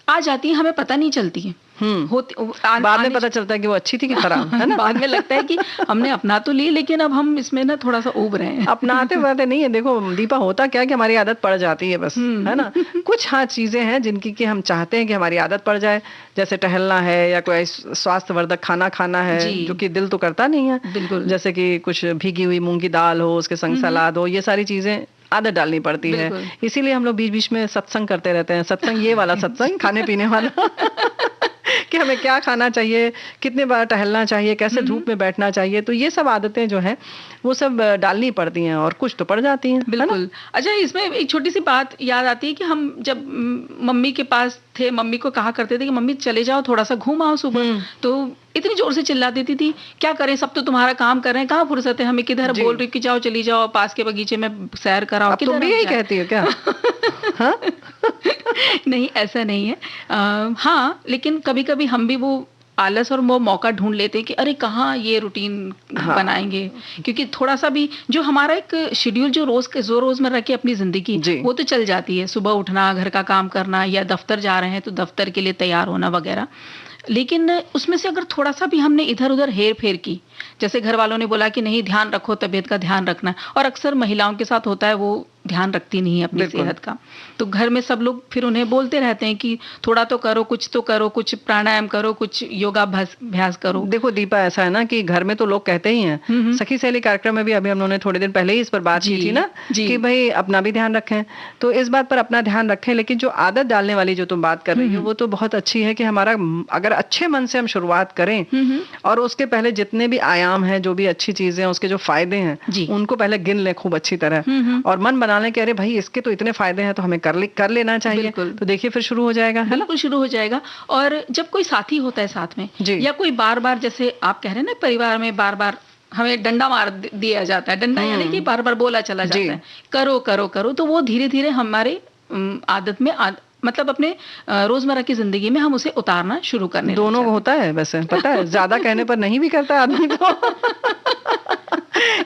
आ जाती हैं, हमें पता नहीं चलती है। बाद में पता चलता है कि वो अच्छी थी कि खराब, है ना। बाद में लगता है कि हमने अपना तो ली, लेकिन अब हम इसमें ना थोड़ा सा उब रहे हैं। अपनाते वनाते नहीं है। देखो दीपा, होता क्या है कि हमारी आदत पड़ जाती है बस, है ना। कुछ हाँ चीजें हैं जिनकी कि हम चाहते हैं कि हमारी आदत पड़ जाए, जैसे टहलना है या कोई स्वास्थ्यवर्धक खाना खाना है, जो कि दिल तो करता नहीं है। बिल्कुल। जैसे कि कुछ भीगी हुई मूंग की दाल हो, उसके संग सलाद हो, ये सारी चीजें आदत डालनी पड़ती है। इसीलिए हम लोग बीच बीच में सत्संग करते रहते हैं। सत्संग ये वाला सत्संग, खाने पीने वाला कि हमें क्या खाना चाहिए, कितने बार टहलना चाहिए, कैसे धूप में बैठना चाहिए। तो ये सब आदतें जो हैं वो सब डालनी पड़ती हैं और कुछ तो पड़ जाती हैं। बिल्कुल। अच्छा, इसमें एक छोटी सी बात याद आती है कि हम जब मम्मी के पास थे, मम्मी को कहा करते थे कि मम्मी चले जाओ, थोड़ा सा घूम आओ सुबह, तो इतनी जोर से चिल्ला देती थी, क्या करें, सब तो तुम्हारा काम कर रहे हैं, कहाँ फुर्सत है हमें, किधर बोल रही कि जाओ, चली जाओ, पास के बगीचे में सैर कराओ। तुम भी यही कहती हो क्या? नहीं, ऐसा नहीं है। हाँ, लेकिन कभी कभी हम भी वो आलस और वो मौका ढूंढ लेते हैं कि अरे कहाँ ये रूटीन बनाएंगे, क्योंकि थोड़ा सा भी जो हमारा एक शेड्यूल जो रोजमर्रा की अपनी जिंदगी वो तो चल जाती है, सुबह उठना, घर का काम करना, या दफ्तर जा रहे हैं तो दफ्तर के लिए तैयार होना वगैरह। लेकिन उसमें से अगर थोड़ा सा भी हमने इधर उधर हेर फेर की, जैसे घर वालों ने बोला कि नहीं ध्यान रखो, तबीयत का ध्यान रखना, और अक्सर महिलाओं के साथ होता है वो ध्यान रखती नहीं है अपनी सेहत का, तो घर में सब लोग फिर उन्हें बोलते रहते हैं कि थोड़ा तो करो, कुछ तो करो, कुछ प्राणायाम करो, कुछ योगाभ्यास करो। देखो दीपा, ऐसा है ना कि घर में तो लोग कहते ही हैं, सखी सहेली कार्यक्रम में भी अभी हम लोगों ने थोड़े दिन पहले ही इस पर बात की थी ना कि भाई अपना भी ध्यान रखें, तो इस बात पर अपना ध्यान रखें, लेकिन जो आदत डालने वाली जो तुम बात कर रही हो वो तो बहुत अच्छी है कि हमारा अगर अच्छे मन से हम शुरुआत करें और उसके पहले जितने भी आयाम हैं, जो भी अच्छी चीजें हैं, उसके जो फायदे हैं उनको पहले गिन ले खूब अच्छी तरह, और मन बना लें कि अरे भाई इसके तो इतने फायदे हैं तो हमें कर लेना चाहिए, तो देखिए फिर शुरू हो जाएगा, है ना? बिल्कुल शुरू हो जाएगा। और जब कोई साथी होता है साथ में, या कोई बार बार, जैसे आप कह रहे हैं ना, परिवार में बार बार हमें डंडा मार दिया जाता है, डंडा यानी कि बार बार बोला चला जाता है करो करो करो, तो वो धीरे धीरे हमारे आदत में मतलब अपने रोजमर्रा की जिंदगी में हम उसे उतारना शुरू करने दोनों को होता है वैसे, पता है, ज्यादा कहने पर नहीं भी करता है आदमी को।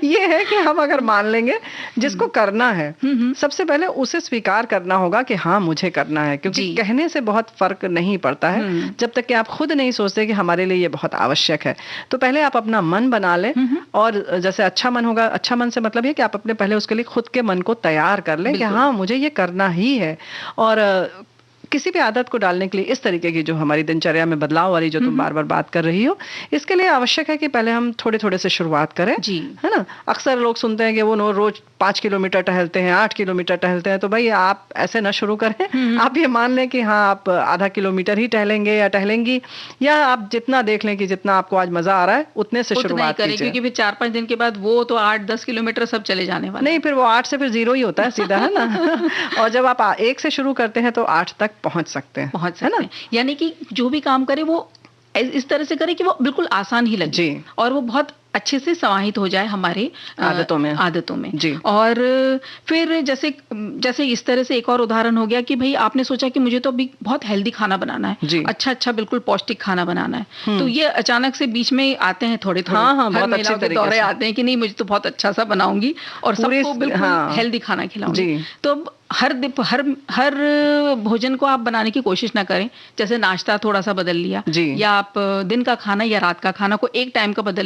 ये है कि हम अगर मान लेंगे जिसको करना है, सबसे पहले उसे स्वीकार करना होगा कि हाँ मुझे करना है, क्योंकि कहने से बहुत फर्क नहीं पड़ता है जब तक कि आप खुद नहीं सोचते कि हमारे लिए ये बहुत आवश्यक है। तो पहले आप अपना मन बना लें, और जैसे अच्छा मन होगा, अच्छा मन से मतलब ये कि आप अपने पहले उसके लिए खुद के मन को तैयार कर लें कि हाँ मुझे ये करना ही है। और किसी भी आदत को डालने के लिए इस तरीके की जो हमारी दिनचर्या में बदलाव वाली जो तुम बार बार बात कर रही हो, इसके लिए आवश्यक है कि पहले हम थोड़े थोड़े से शुरुआत करें, है ना? अक्सर लोग सुनते हैं कि वो रोज 5 किलोमीटर टहलते हैं, 8 किलोमीटर टहलते हैं, तो भाई आप ऐसे ना शुरू करें, आप ये मान लें कि हाँ आप आधा किलोमीटर ही टहलेंगे या टहलेंगी, या आप जितना देख लें कि जितना आपको आज मजा आ रहा है उतने से शुरुआत कीजिए, क्योंकि फिर 4-5 दिन के बाद वो तो 8-10 किलोमीटर सब चले जाने वाले नहीं, फिर वो 8 से फिर 0 ही होता है सीधा, है ना? और जब आप 1 से शुरू करते हैं तो 8 तक पहुंच सकते हैं। यानी कि जो भी काम करे वो इस तरह से करे कि वो बिल्कुल आसान ही लगे और वो बहुत अच्छे से समाहित हो जाए हमारे आदतों में जी। और फिर जैसे इस तरह से एक और उदाहरण हो गया कि भाई आपने सोचा कि मुझे तो अभी बहुत हेल्दी खाना बनाना है, अच्छा बिल्कुल पौष्टिक खाना बनाना है, तो ये अचानक से बीच में आते हैं थोड़े बहुत अच्छे तरीके दौरे आते हैं कि नहीं मुझे तो बहुत अच्छा सा बनाऊंगी और सबको बिल्कुल हेल्दी खाना खिलाऊंगी। तो हर भोजन को आप बनाने की कोशिश ना करें, जैसे नाश्ता थोड़ा सा बदल लिया, या आप दिन का खाना या रात का खाना को एक टाइम का बदल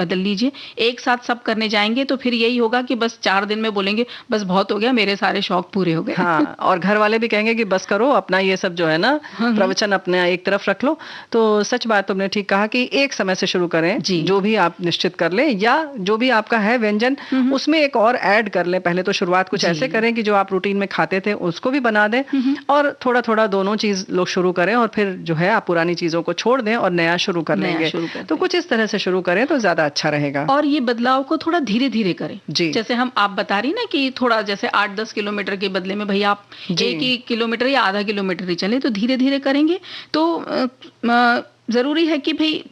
लीजिए। एक साथ सब करने जाएंगे तो फिर यही होगा कि बस 4 दिन में बोलेंगे बस बहुत हो गया, मेरे सारे शौक पूरे हो गए। हाँ, और घर वाले भी कहेंगे कि बस करो, अपना ये सब जो है ना प्रवचन अपने एक तरफ रख लो। तो सच बात तुमने ठीक कहा कि एक समय से शुरू करें, जो भी आप निश्चित कर लें, या जो भी आपका है व्यंजन उसमें एक और ऐड कर लें। पहले तो शुरुआत कुछ ऐसे करें कि जो आप रूटीन में खाते थे उसको भी बना दें, और थोड़ा थोड़ा दोनों चीज लोग शुरू करें, और फिर जो है आप पुरानी चीजों को छोड़ दें और नया शुरू कर लेंगे। तो कुछ इस तरह से शुरू करें तो ज्यादा अच्छा रहेगा। और ये बदलाव को थोड़ा धीरे धीरे करें, जैसे आप बता रही ना कि थोड़ा जैसे 8-10 किलोमीटर के बदले में भाई आप 1 किलोमीटर या आधा किलोमीटर ही चलें, तो धीरे धीरे करेंगे तो जरूरी है कि भाई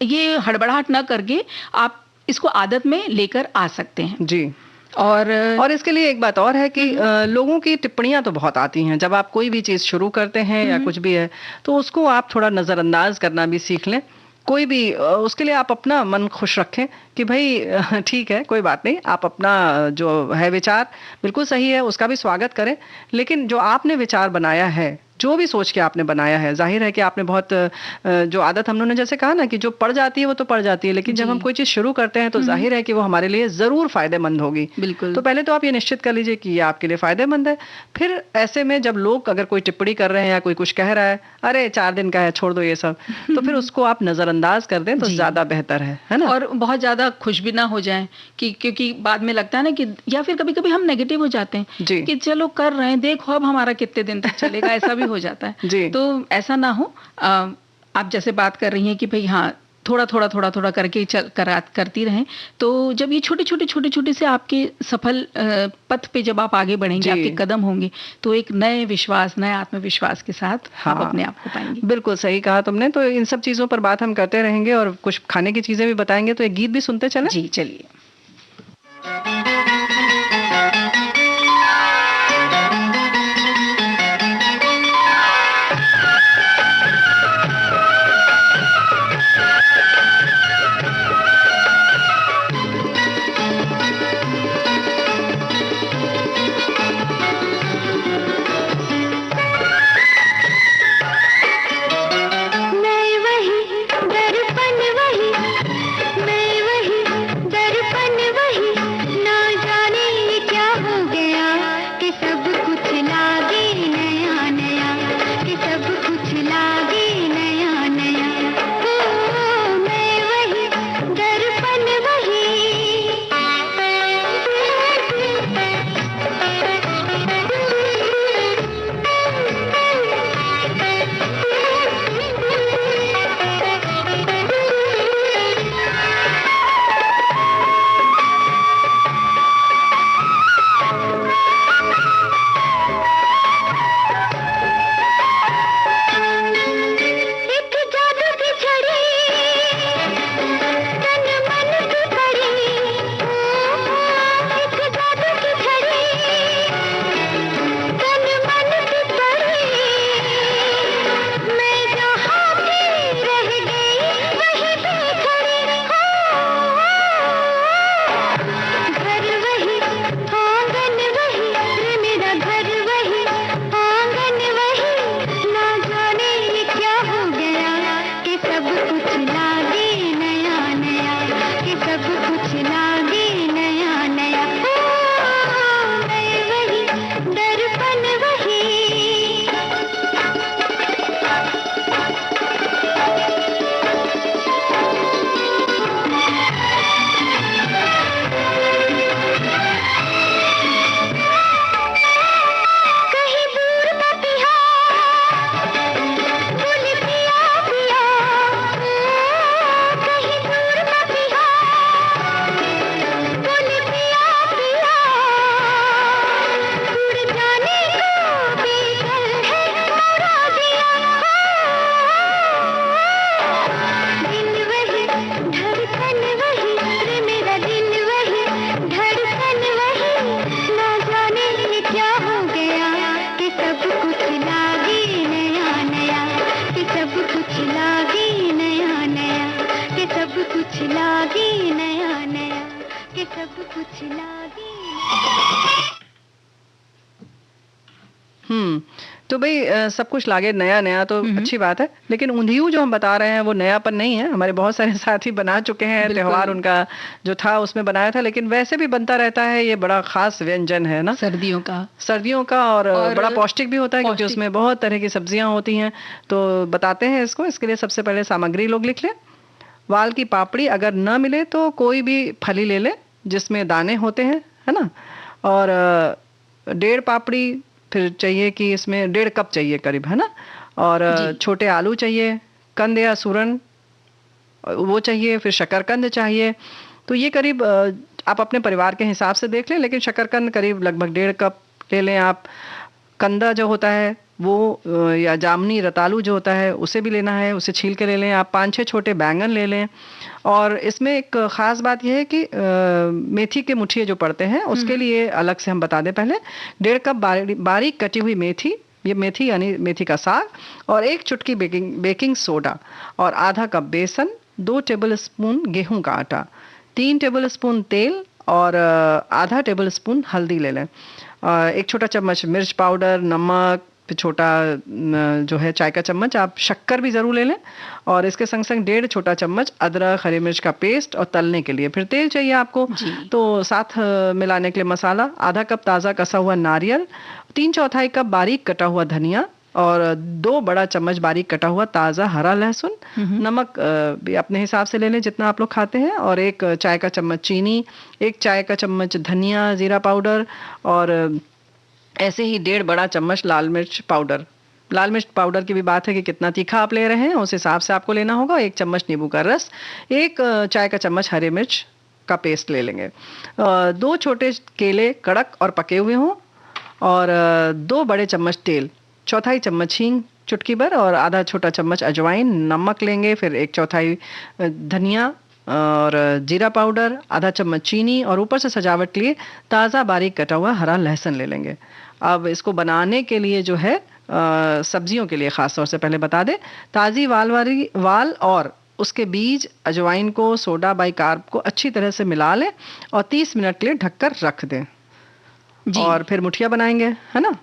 ये हड़बड़ाहट ना करके आप इसको आदत में लेकर आ सकते हैं। जी। और इसके लिए एक बात और है कि लोगों की टिप्पणियां तो बहुत आती हैं जब आप कोई भी चीज शुरू करते हैं या कुछ भी है, तो उसको आप थोड़ा नजरअंदाज करना भी सीख लें। कोई भी उसके लिए आप अपना मन खुश रखें कि भाई ठीक है, कोई बात नहीं, आप अपना जो है विचार बिल्कुल सही है, उसका भी स्वागत करें, लेकिन जो आपने विचार बनाया है, जो भी सोच के आपने बनाया है, जाहिर है कि आपने बहुत जो आदत हम लोगों ने जैसे कहा ना कि जो पड़ जाती है वो तो पड़ जाती है, लेकिन जब हम कोई चीज शुरू करते हैं तो जाहिर है कि वो हमारे लिए जरूर फायदेमंद होगी। बिल्कुल। तो पहले तो आप ये निश्चित कर लीजिए कि ये आपके लिए फायदेमंद है। फिर ऐसे में जब लोग अगर कोई टिप्पणी कर रहे हैं या कोई कुछ कह रहा है, अरे 4 दिन का है छोड़ दो ये सब, तो फिर उसको आप नजरअंदाज कर दें तो ज्यादा बेहतर है ना? और बहुत ज्यादा खुश भी ना हो जाए कि क्योंकि बाद में लगता है ना कि, या फिर कभी कभी हम नेगेटिव हो जाते हैं कि चलो कर रहे हैं, देखो अब हमारा कितने दिन तक चलेगा, ऐसा भी हो जाता है। तो ऐसा ना हो। आप जैसे बात कर रही हैं कि भाई हाँ थोड़ा थोड़ा करके करती रहें, तो जब ये छोटे से आपके सफल पथ पे जब आप आगे बढ़ेंगे, आपके कदम होंगे, तो एक नए आत्मविश्वास के साथ आप अपने आप को पाएंगे। बिल्कुल सही कहा तुमने। तो इन सब चीजों पर बात हम करते रहेंगे और कुछ खाने की चीजें भी बताएंगे, तो एक गीत भी सुनते चलें। जी चलिए। कुछ लागे। तो भाई सब कुछ लागे नया नया तो अच्छी बात है, लेकिन ऊंधियू जो हम बता रहे हैं वो नयापन नहीं है। हमारे बहुत सारे साथी बना चुके हैं, त्योहार उनका जो था उसमें बनाया था, लेकिन वैसे भी बनता रहता है। ये बड़ा खास व्यंजन है ना सर्दियों का, और बड़ा पौष्टिक भी होता है क्योंकि उसमें बहुत तरह की सब्जियां होती हैं। तो बताते हैं इसको। इसके लिए सबसे पहले सामग्री लोग लिख लें। वाल की पापड़ी अगर न मिले तो कोई भी फली ले ले जिसमें दाने होते हैं, है ना। और 1.5 पापड़ी फिर चाहिए कि इसमें 1.5 कप चाहिए करीब, है ना। और छोटे आलू चाहिए, कंद या सूरन वो चाहिए, फिर शकरकंद चाहिए। तो ये करीब आप अपने परिवार के हिसाब से देख लें, लेकिन शकरकंद करीब लगभग 1.5 कप ले लें आप। कंदा जो होता है वो या जामनी रतालू जो होता है उसे भी लेना है, उसे छील के ले लें आप। 5-6 छोटे बैंगन ले लें। और इसमें एक ख़ास बात यह है कि मेथी के मुठिए जो पड़ते हैं उसके लिए अलग से हम बता दें पहले। 1.5 कप बारीक कटी हुई मेथी, ये मेथी यानी मेथी का साग, और 1 चुटकी बेकिंग सोडा, और आधा कप बेसन, 2 टेबल स्पून गेहूं का आटा, 3 टेबल स्पून तेल, और आधा टेबल स्पून हल्दी ले लें। 1 छोटा चम्मच मिर्च पाउडर, नमक, फिर छोटा जो है चाय का चम्मच आप शक्कर भी ज़रूर ले लें। और इसके संग संग 1.5 छोटा चम्मच अदरक हरी मिर्च का पेस्ट, और तलने के लिए फिर तेल चाहिए आपको। तो साथ मिलाने के लिए मसाला, आधा कप ताज़ा कसा हुआ नारियल, 3/4 कप बारीक कटा हुआ धनिया, और 2 बड़ा चम्मच बारीक कटा हुआ ताज़ा हरा लहसुन। नमक भी अपने हिसाब से ले लें जितना आप लोग खाते हैं, और 1 चाय का चम्मच चीनी, 1 चाय का चम्मच धनिया जीरा पाउडर, और ऐसे ही 1.5 बड़ा चम्मच लाल मिर्च पाउडर। लाल मिर्च पाउडर की भी बात है कि कितना तीखा आप ले रहे हैं उस हिसाब से आपको लेना होगा। 1 चम्मच नींबू का रस, 1 चाय का चम्मच हरे मिर्च का पेस्ट ले लेंगे। 2 छोटे केले कड़क और पके हुए हों, और 2 बड़े चम्मच तेल, 1/4 चम्मच हींग चुटकी भर, और आधा छोटा चम्मच अजवाइन, नमक लेंगे, फिर 1/4 धनिया और जीरा पाउडर, आधा चम्मच चीनी, और ऊपर से सजावट के लिए ताज़ा बारीक कटा हुआ हरा लहसुन ले लेंगे। अब इसको बनाने के लिए जो है सब्जियों के लिए ख़ास तौर से पहले बता दें, ताज़ी वाल और उसके बीज, अजवाइन को, सोडा बाइकार्ब को अच्छी तरह से मिला लें और 30 मिनट के लिए ढककर रख दें। और फिर मुठिया बनाएंगे, है ना।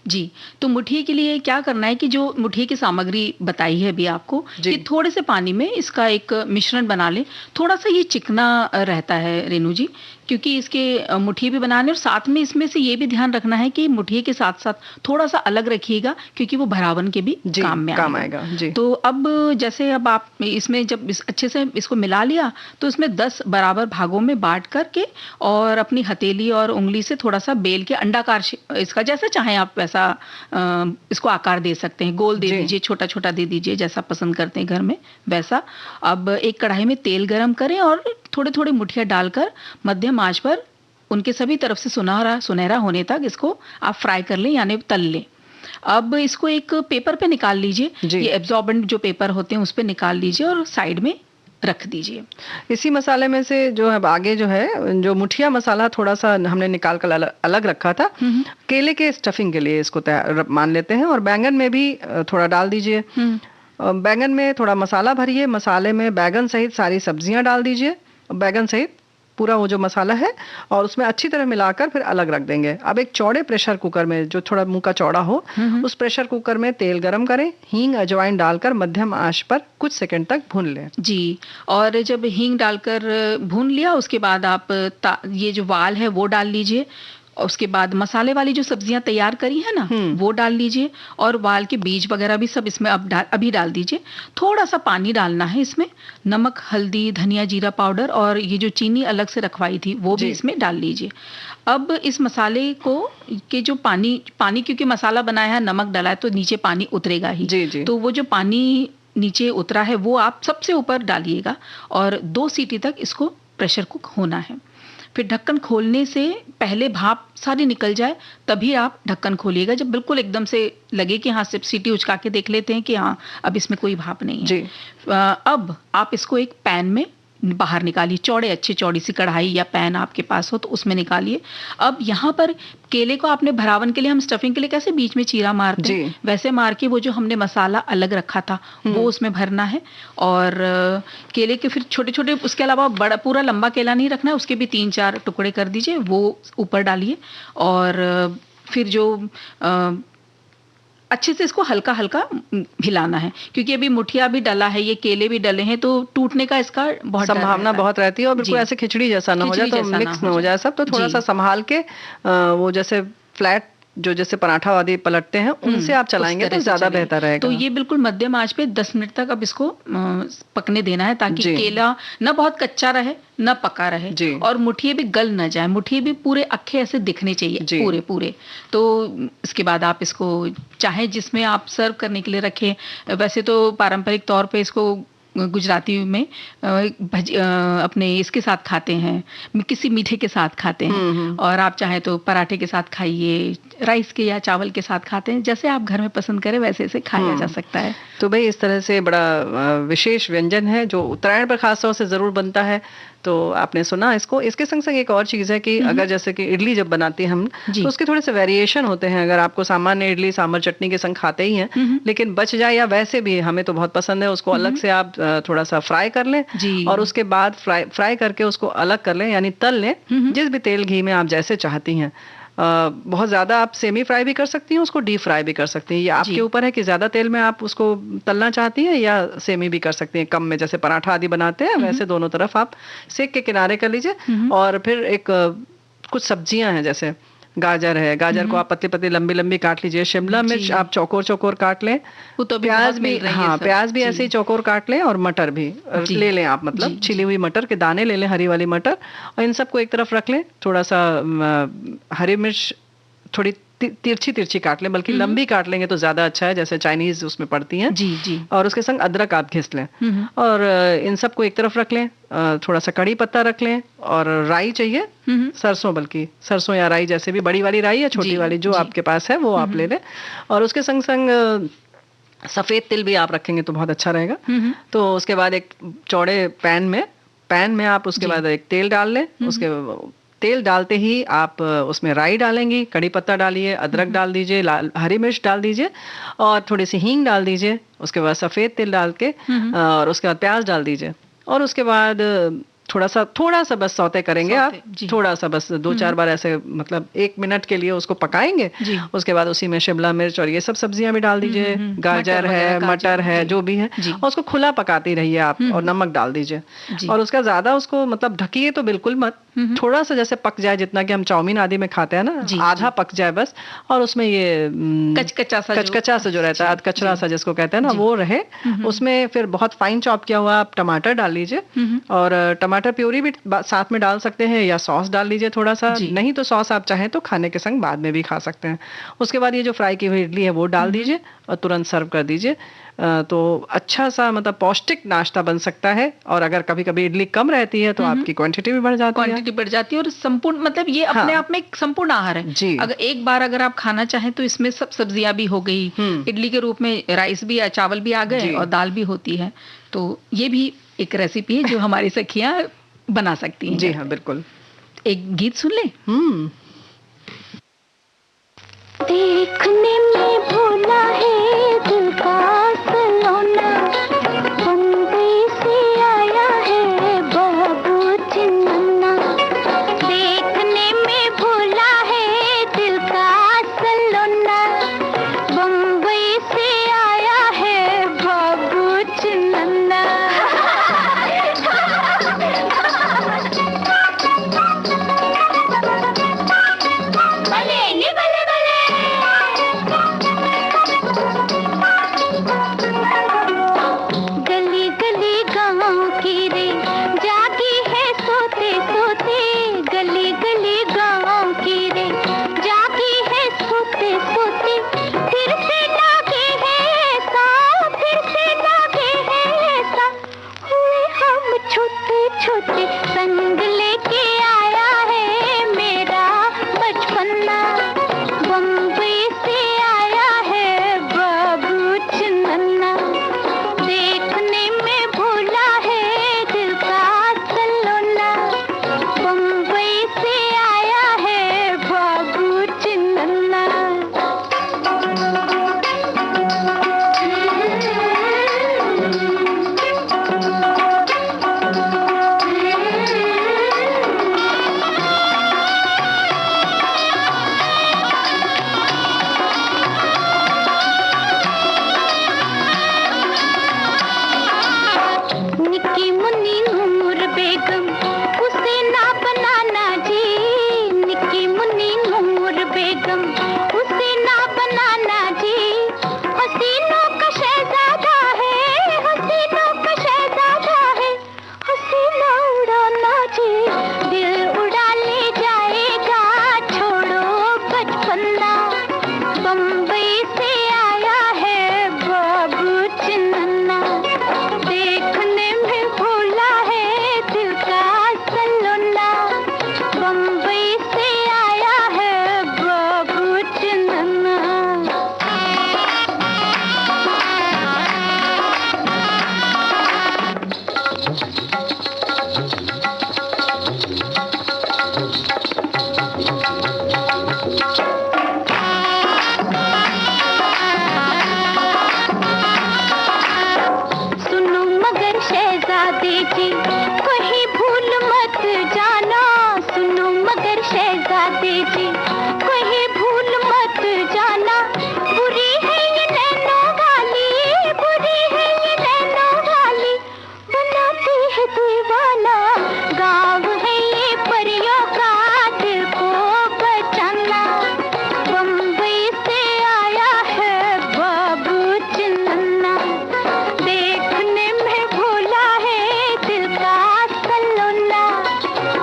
जी, तो मुठिए के लिए क्या करना है कि जो मुठिए की सामग्री बताई है अभी आपको, कि थोड़े से पानी में इसका एक मिश्रण बना लें। थोड़ा सा ये चिकना रहता है रेनू जी, क्योंकि इसके मुठिए भी बनाने, और साथ में इसमें से ये भी ध्यान रखना है कि मुठिए के साथ साथ थोड़ा सा अलग रखिएगा, क्योंकि वो भरावन के भी काम आएगा। जी। तो अब जैसे अब आप इसमें जब अच्छे से इसको मिला लिया तो इसमें 10 बराबर भागों में बांट करके, और अपनी हथेली और उंगली से थोड़ा सा बेल के अंडाकार इसका जैसा चाहें आप वैसा इसको आकार दे सकते हैं। गोल दे दीजिए, छोटा छोटा दे दीजिए, जैसा पसंद करते हैं घर में वैसा। अब एक कढ़ाई में तेल गरम करें और थोड़े थोड़े मुठिया डालकर मध्यम आंच पर उनके सभी तरफ से सुनहरा होने तक इसको आप फ्राई कर लें, यानी तल लें। अब इसको एक पेपर पे निकाल लीजिए, ये एब्जॉर्बेंट जो पेपर होते हैं उस पे निकाल लीजिए और साइड में रख दीजिए। इसी मसाले में से जो है आगे जो है जो मुठिया मसाला थोड़ा सा हमने निकाल कर अलग रखा था, केले के स्टफिंग के लिए इसको तैयार मान लेते हैं। और बैंगन में भी थोड़ा डाल दीजिए। बैंगन में थोड़ा मसाला भरिए, मसाले में बैंगन सहित सारी सब्जियां डाल दीजिए, बैंगन सहित पूरा वो जो मसाला है, और उसमें अच्छी तरह मिलाकर फिर अलग रख देंगे। अब एक चौड़े प्रेशर कुकर में, जो थोड़ा मुंह का चौड़ा हो, उस प्रेशर कुकर में तेल गरम करें, हींग अजवाइन डालकर मध्यम आंच पर कुछ सेकंड तक भून लें। जी, और जब हींग डालकर भून लिया उसके बाद आप ये जो वाल है वो डाल लीजिए। उसके बाद मसाले वाली जो सब्जियां तैयार करी है ना वो डाल लीजिए, और वाल के बीज वगैरह भी सब इसमें अभी डाल दीजिए। थोड़ा सा पानी डालना है इसमें, नमक, हल्दी, धनिया, जीरा पाउडर, और ये जो चीनी अलग से रखवाई थी वो भी इसमें डाल लीजिए। अब इस मसाले को के जो पानी क्योंकि मसाला बनाया है, नमक डाला है, तो नीचे पानी उतरेगा ही। तो वो जो पानी नीचे उतरा है वो आप सबसे ऊपर डालिएगा, और 2 सीटी तक इसको प्रेशर कुक होना है। फिर ढक्कन खोलने से पहले भाप सारी निकल जाए तभी आप ढक्कन खोलिएगा। जब बिल्कुल एकदम से लगे कि हाँ, सिर्फ सीटी उचका के देख लेते हैं कि हाँ अब इसमें कोई भाप नहीं है, अब आप इसको एक पैन में बाहर निकालिए, अच्छे चौड़ी सी कढ़ाई या पैन आपके पास हो तो उसमें निकालिए। अब यहाँ पर केले को आपने भरावन के लिए, हम स्टफिंग के लिए कैसे बीच में चीरा मारते हैं, वैसे मार के वो जो हमने मसाला अलग रखा था वो उसमें भरना है। और केले के फिर छोटे छोटे, उसके अलावा बड़ा पूरा लंबा केला नहीं रखना है, उसके भी 3-4 टुकड़े कर दीजिए, वो ऊपर डालिए। और फिर जो अच्छे से इसको हल्का हल्का हिलाना है, क्योंकि अभी मुठिया भी डला है, ये केले भी डले हैं, तो टूटने का इसका बहुत संभावना बहुत रहती है। और बिल्कुल ऐसे खिचड़ी जैसा ना हो जाए, तो मिक्स ना हो जाए सब, तो थोड़ा सा संभाल के वो जैसे फ्लैट जो जैसे पराठा वादी पलटते हैं उनसे आप चलाएंगे तो ज्यादा बेहतर रहेगा। तो ये बिल्कुल मध्यम आंच पे 10 मिनट तक अब इसको पकने देना है, ताकि केला ना बहुत कच्चा रहे ना पका रहे, और मुठिए भी गल ना जाए, मुठिए भी पूरे अक्खे ऐसे दिखने चाहिए पूरे पूरे। तो इसके बाद आप इसको चाहे जिसमें आप सर्व करने के लिए रखें, वैसे तो पारंपरिक तौर पे इसको गुजराती में अपने इसके साथ खाते हैं, किसी मीठे के साथ खाते हैं, और आप चाहे तो पराठे के साथ खाइए, राइस के या चावल के साथ खाते हैं, जैसे आप घर में पसंद करें वैसे इसे खाया जा सकता है। तो भाई इस तरह से बड़ा विशेष व्यंजन है जो उत्तरायण पर खास तौर से जरूर बनता है। तो आपने सुना इसको। इसके संग संग एक और चीज है कि अगर जैसे कि इडली जब बनाते हैं हम, तो उसके थोड़े से वेरिएशन होते हैं। अगर आपको सामान्य इडली सांभर चटनी के संग खाते ही हैं, लेकिन बच जाए या वैसे भी हमें तो बहुत पसंद है, उसको अलग से आप थोड़ा सा फ्राई कर लें, और उसके बाद फ्राई करके उसको अलग कर लें, यानी तल लें, जिस भी तेल घी में आप जैसे चाहती हैं। बहुत ज्यादा आप सेमी फ्राई भी कर सकती हैं, उसको डीप फ्राई भी कर सकती हैं, ये आपके ऊपर है कि ज्यादा तेल में आप उसको तलना चाहती हैं या सेमी भी कर सकती हैं, कम में, जैसे पराठा आदि बनाते हैं वैसे दोनों तरफ आप सेक के किनारे कर लीजिए। और फिर एक कुछ सब्जियां हैं, जैसे गाजर है, गाजर को आप पतली पतली लंबी लंबी काट लीजिए, शिमला मिर्च आप चौकोर चौकोर काट लें, तो प्याज भी, हाँ प्याज भी ऐसे ही चौकोर काट लें, और मटर भी ले लें आप, मतलब छिली हुई मटर के दाने ले लें, हरी वाली मटर, और इन सबको एक तरफ रख लें। थोड़ा सा हरी मिर्च थोड़ी तिरछी तिरछी काट लें, बल्कि लंबी काट लेंगे तो ज्यादा अच्छा है, जैसे चाइनीज उसमें पड़ती हैं। और उसके संग अदरक आप घिस लें, और इन सबको एक तरफ रख लें। थोड़ा सा कड़ी पत्ता रख लें, और राई चाहिए, सरसों, बल्कि सरसों या राई, जैसे भी, बड़ी वाली राई या छोटी वाली जो आपके पास है वो आप ले लें। और उसके संग संग सफेद तिल भी आप रखेंगे तो बहुत अच्छा रहेगा। तो उसके बाद एक चौड़े पैन में आप उसके बाद एक तेल डाल लें। उसके तेल डालते ही आप उसमें राई डालेंगी, कड़ी पत्ता डालिए, अदरक डाल दीजिए, हरी मिर्च डाल दीजिए, और थोड़ी सी हींग डाल दीजिए। उसके बाद सफ़ेद तिल डाल के, और उसके बाद प्याज डाल दीजिए, और उसके बाद थोड़ा सा बस सौते करेंगे आप, थोड़ा सा बस 2-4 बार ऐसे, मतलब 1 मिनट के लिए उसको पकाएंगे। उसके बाद उसी में शिमला मिर्च और ये सब सब्जियां भी डाल दीजिए, गाजर है, मटर है, जो भी है, और उसको खुला पकाती रहिए आप, और नमक डाल दीजिए। और उसका ज्यादा उसको मतलब ढकिए तो बिल्कुल मत, थोड़ा सा जैसे पक जाए, जितना कि हम चाउमीन आदि में खाते हैं ना, आधा पक जाए बस, और उसमें ये कचकचा सा जो रहता है, कचरा सा जिसको कहते हैं ना, वो रहे। उसमें फिर बहुत फाइन चॉप किया हुआ आप टमाटर डाल लीजिए, और टमाटर प्यूरी भी साथ में डाल सकते हैं, या सॉस डाल लीजिए थोड़ा सा, नहीं तो सॉस आप चाहें तो खाने के संग बाद में भी खा सकते हैं। उसके बाद ये जो फ्राई की हुई इडली है वो डाल दीजिए, और तुरंत सर्व कर दीजिए। तो अच्छा सा, मतलब पौष्टिक नाश्ता बन सकता है। और अगर कभी कभी इडली कम रहती है तो आपकी क्वांटिटी भी बढ़ जाती है, और संपूर्ण, मतलब ये अपने आप में एक संपूर्ण आहार है। अगर एक बार अगर आप खाना चाहें तो इसमें सब सब्जियां भी हो गई, इडली के रूप में राइस भी, चावल भी आ गए, और दाल भी होती है। तो ये भी एक रेसिपी है जो हमारी सखियां बना सकती हैं। जी हाँ, बिल्कुल। एक गीत सुन ले। देखने में भोला है दिल का सलोना, बम्बई से आया है बाबू चिन्ना। देखने में भोला है दिल का सलोना, बम्बई से आया है बाबू चिन्ना। मौसम उसे ना बनाना जी, हसीनों का शहजादा है, हसीनों का शहजादा है, हसीना उड़ाना जी, दिल उड़ा ले जाएगा, छोड़ो बचपना, बम्बई से आया है बाबू चिन्नन्ना, देखने में भोला है दिल का सलोना, बम्बई से आया है बाबू चिन्नन्ना। सुनो मगर शहजादे जी कहीं भूल मत जाना, सुनो मगर शहजादे जी कहीं भूल मत जाना, बुरी है ये नैनों वाली, बुरी है ये नैनों वाली, बनाती है दीवाना, गाँव है ये परियों का दिल को बचाना, बम्बई से आया है बाबू चिन्नन्ना, देखने में भोला है दिल का सलोना,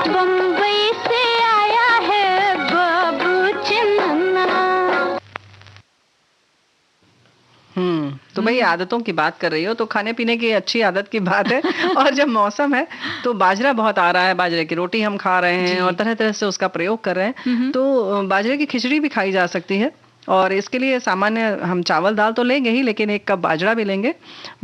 बम्बई से आया है बाबू चिन्नन्ना। तो भाई आदतों की बात कर रही हो तो खाने पीने की अच्छी आदत की बात है। और जब मौसम है तो बाजरा बहुत आ रहा है, बाजरे की रोटी हम खा रहे हैं और तरह तरह से उसका प्रयोग कर रहे हैं, तो बाजरे की खिचड़ी भी खाई जा सकती है। और इसके लिए सामान्य हम चावल दाल तो लेंगे ही, लेकिन 1 कप बाजरा भी लेंगे।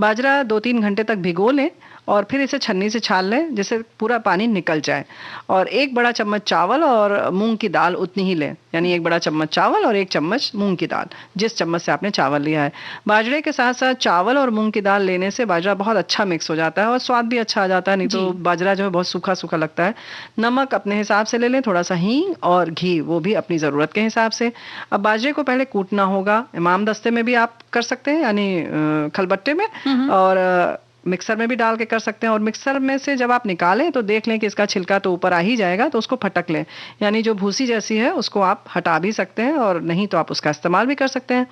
बाजरा 2-3 घंटे तक भिगो लें और फिर इसे छन्नी से छान लें जिससे पूरा पानी निकल जाए। और 1 बड़ा चम्मच चावल और मूंग की दाल उतनी ही लें, यानी 1 बड़ा चम्मच चावल और 1 चम्मच मूंग की दाल, जिस चम्मच से आपने चावल लिया है। बाजरे के साथ साथ चावल और मूंग की दाल लेने से बाजरा बहुत अच्छा मिक्स हो जाता है और स्वाद भी अच्छा आ जाता है, नहीं तो बाजरा जो है बहुत सूखा सूखा लगता है। नमक अपने हिसाब से ले लें, थोड़ा सा हींग और घी, वो भी अपनी ज़रूरत के हिसाब से। अब बाजरे को पहले कूटना होगा, इमाम दस्ते में भी आप कर सकते हैं, यानी खलबट्टे में, और मिक्सर में भी डाल के कर सकते हैं। और मिक्सर में से जब आप निकालें तो देख लें कि इसका छिलका तो ऊपर आ ही जाएगा, तो उसको फटक लें, यानी जो भूसी जैसी है उसको आप हटा भी सकते हैं और नहीं तो आप उसका इस्तेमाल भी कर सकते हैं।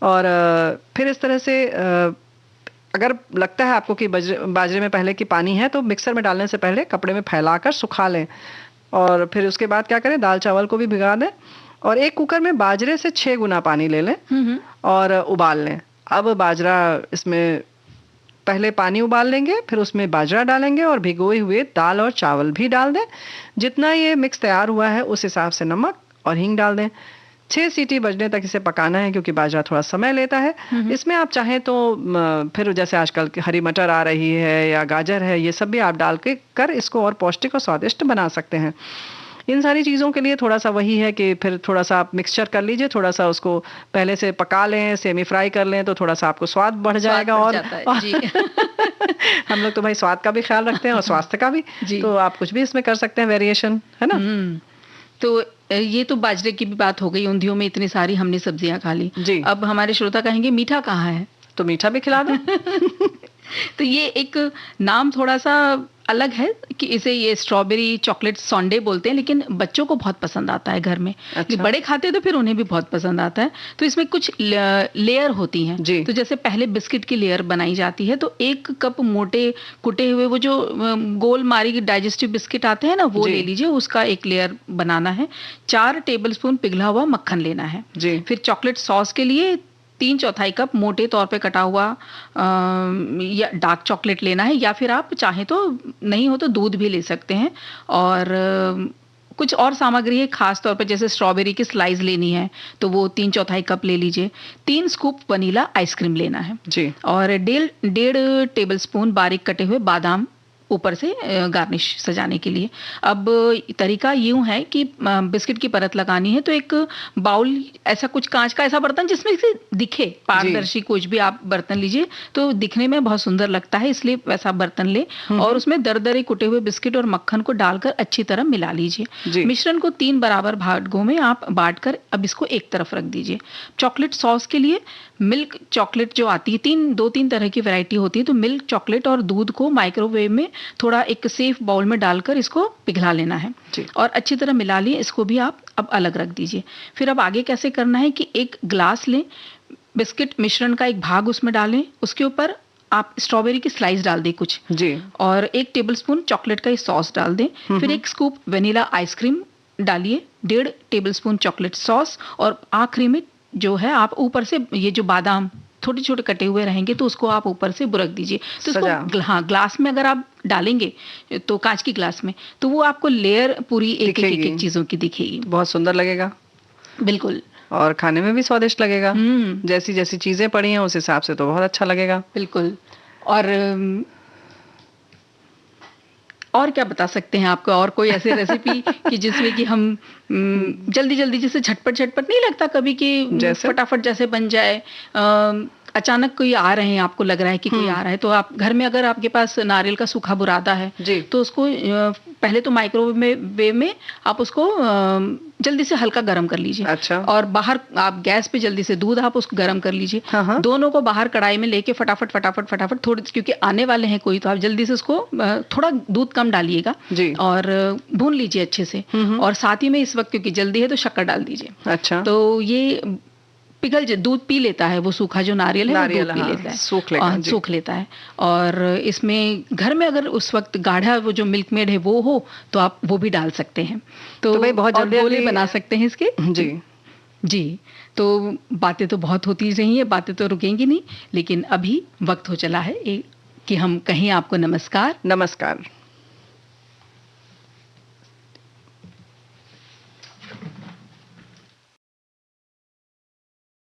और फिर इस तरह से अगर लगता है आपको कि बाजरे में पहले की पानी है तो मिक्सर में डालने से पहले कपड़े में फैलाकर सुखा लें। और फिर उसके बाद क्या करें, दाल चावल को भी भिगा दें और 1 कुकर में बाजरे से 6 गुना पानी ले लें और उबाल लें। अब बाजरा इसमें पहले पानी उबाल लेंगे, फिर उसमें बाजरा डालेंगे और भिगोए हुए दाल और चावल भी डाल दें। जितना ये मिक्स तैयार हुआ है उस हिसाब से नमक और हींग डाल दें। 6 सीटी बजने तक इसे पकाना है क्योंकि बाजरा थोड़ा समय लेता है। इसमें आप चाहें तो फिर जैसे आजकल हरी मटर आ रही है या गाजर है, ये सब भी आप डाल के कर इसको और पौष्टिक और स्वादिष्ट बना सकते हैं। इन सारी चीज़ों के लिए थोड़ा सा वही है कि फिर थोड़ा सा आप मिक्सचर कर लीजिए, थोड़ा सा उसको पहले से पका लें, सेमी फ्राई कर लें, तो थोड़ा सा आपको स्वाद बढ़ जाएगा। और हम लोग तो भाई स्वाद का भी ख्याल रखते हैं और स्वास्थ्य का भी, तो आप कुछ भी इसमें कर सकते हैं, वेरिएशन, है ना। तो ये तो बाजरे की भी बात हो गई, ऊंधियों में इतनी सारी हमने सब्जियां खा ली जी। अब हमारे श्रोता कहेंगे मीठा कहाँ है, तो मीठा भी खिला दो। तो ये एक नाम थोड़ा सा अलग है कि इसे ये स्ट्रॉबेरी चॉकलेट सॉन्डे बोलते हैं, लेकिन बच्चों को बहुत पसंद आता है घर में। अच्छा। बड़े खाते हैं तो फिर उन्हें भी बहुत पसंद आता है। तो इसमें कुछ लेयर होती हैं जी। तो जैसे पहले बिस्किट की लेयर बनाई जाती है, तो 1 कप मोटे कुटे हुए वो जो गोल मारी डाइजेस्टिव बिस्किट आते हैं ना, वो ले लीजिए, उसका एक लेयर बनाना है। 4 टेबलस्पून पिघला हुआ मक्खन लेना है जी। फिर चॉकलेट सॉस के लिए 3/4 कप मोटे तौर पे कटा हुआ या डार्क चॉकलेट लेना है, या फिर आप चाहें तो नहीं हो तो दूध भी ले सकते हैं। और कुछ और सामग्री है खास तौर पे, जैसे स्ट्रॉबेरी की स्लाइस लेनी है तो वो 3/4 कप ले लीजिए। 3 स्कूप वनीला आइसक्रीम लेना है जी। और 1.5 टेबलस्पून बारीक कटे हुए बादाम ऊपर से गार्निश सजाने के लिए। अब तरीका यूं है कि बिस्किट की परत लगानी है तो एक बाउल, ऐसा कुछ कांच का ऐसा बर्तन जिसमें से दिखे, पारदर्शी कुछ भी आप बर्तन लीजिए तो दिखने में बहुत सुंदर लगता है, इसलिए वैसा बर्तन ले और उसमें दरदरे कुटे हुए बिस्किट और मक्खन को डालकर अच्छी तरह मिला लीजिए। मिश्रण को 3 बराबर भागों में आप बांट कर अब इसको एक तरफ रख दीजिए। चॉकलेट सॉस के लिए मिल्क चॉकलेट जो आती है, 2-3 तरह की वैरायटी होती है, तो मिल्क चॉकलेट और दूध को माइक्रोवेव में थोड़ा एक सेफ बाउल में डालकर इसको पिघला लेना है जी। और अच्छी तरह मिला लिए। इसको भी आप अब अलग रख दीजिए। फिर अब आगे कैसे करना है कि एक ग्लास लें, बिस्किट मिश्रण का एक भाग उसमें डालें, उसके ऊपर आप स्ट्रॉबेरी की स्लाइस डाल दें कुछ, जी। और 1 टेबलस्पून चॉकलेट का सॉस डाल दें। फिर 1 स्कूप वेनिला आइसक्रीम डालिए, 1.5 टेबलस्पून चॉकलेट सॉस, और आखिरी में जो है आप ऊपर से ये जो बादाम छोटे छोटे कटे हुए रहेंगे तो उसको आप ऊपर से बुरक दीजिए। तो इसको हाँ ग्लास में अगर आप डालेंगे तो कांच की ग्लास में, तो वो आपको लेयर पूरी एक एक चीजों की दिखेगी। बहुत सुंदर लगेगा। बिल्कुल। और खाने में भी स्वादिष्ट लगेगा। जैसी जैसी चीजें पड़ी हैं उस हिसाब से तो बहुत अच्छा लगेगा। बिल्कुल। और क्या बता सकते हैं आपको, और कोई ऐसे रेसिपी कि जिसमें कि हम जल्दी जल्दी, जैसे झटपट नहीं लगता कभी कि फटाफट जैसे बन जाए। अचानक कोई आ रहे हैं, आपको लग रहा है कि कोई आ रहा है, तो आप घर में अगर आपके पास नारियल का सूखा बुरादा है तो उसको पहले तो माइक्रोवेव में आप उसको जल्दी से हल्का गर्म कर लीजिए। अच्छा। और बाहर आप गैस पे जल्दी से दूध आप उसको गर्म कर लीजिए। हाँ। दोनों को बाहर कढ़ाई में लेके फटाफट थोड़ी, क्योंकि आने वाले हैं कोई, तो आप जल्दी से उसको थोड़ा दूध कम डालिएगा और भून लीजिए अच्छे से। और साथ ही में इस वक्त क्योंकि जल्दी है तो शक्कर डाल दीजिए। अच्छा। तो ये दूध पी लेता है, वो सूखा जो नारियल है वो दूध पी लेता है, सूख लेता है। और इसमें घर में अगर उस वक्त गाढ़ा वो जो मिल्क मेड है वो हो तो आप वो भी डाल सकते हैं। तो भाई बहुत जल्दी बना सकते हैं इसके। जी। तो बातें तो बहुत होती रही है, बातें तो रुकेंगी नहीं, लेकिन अभी वक्त हो चला है कि हम कहें आपको नमस्कार। नमस्कार।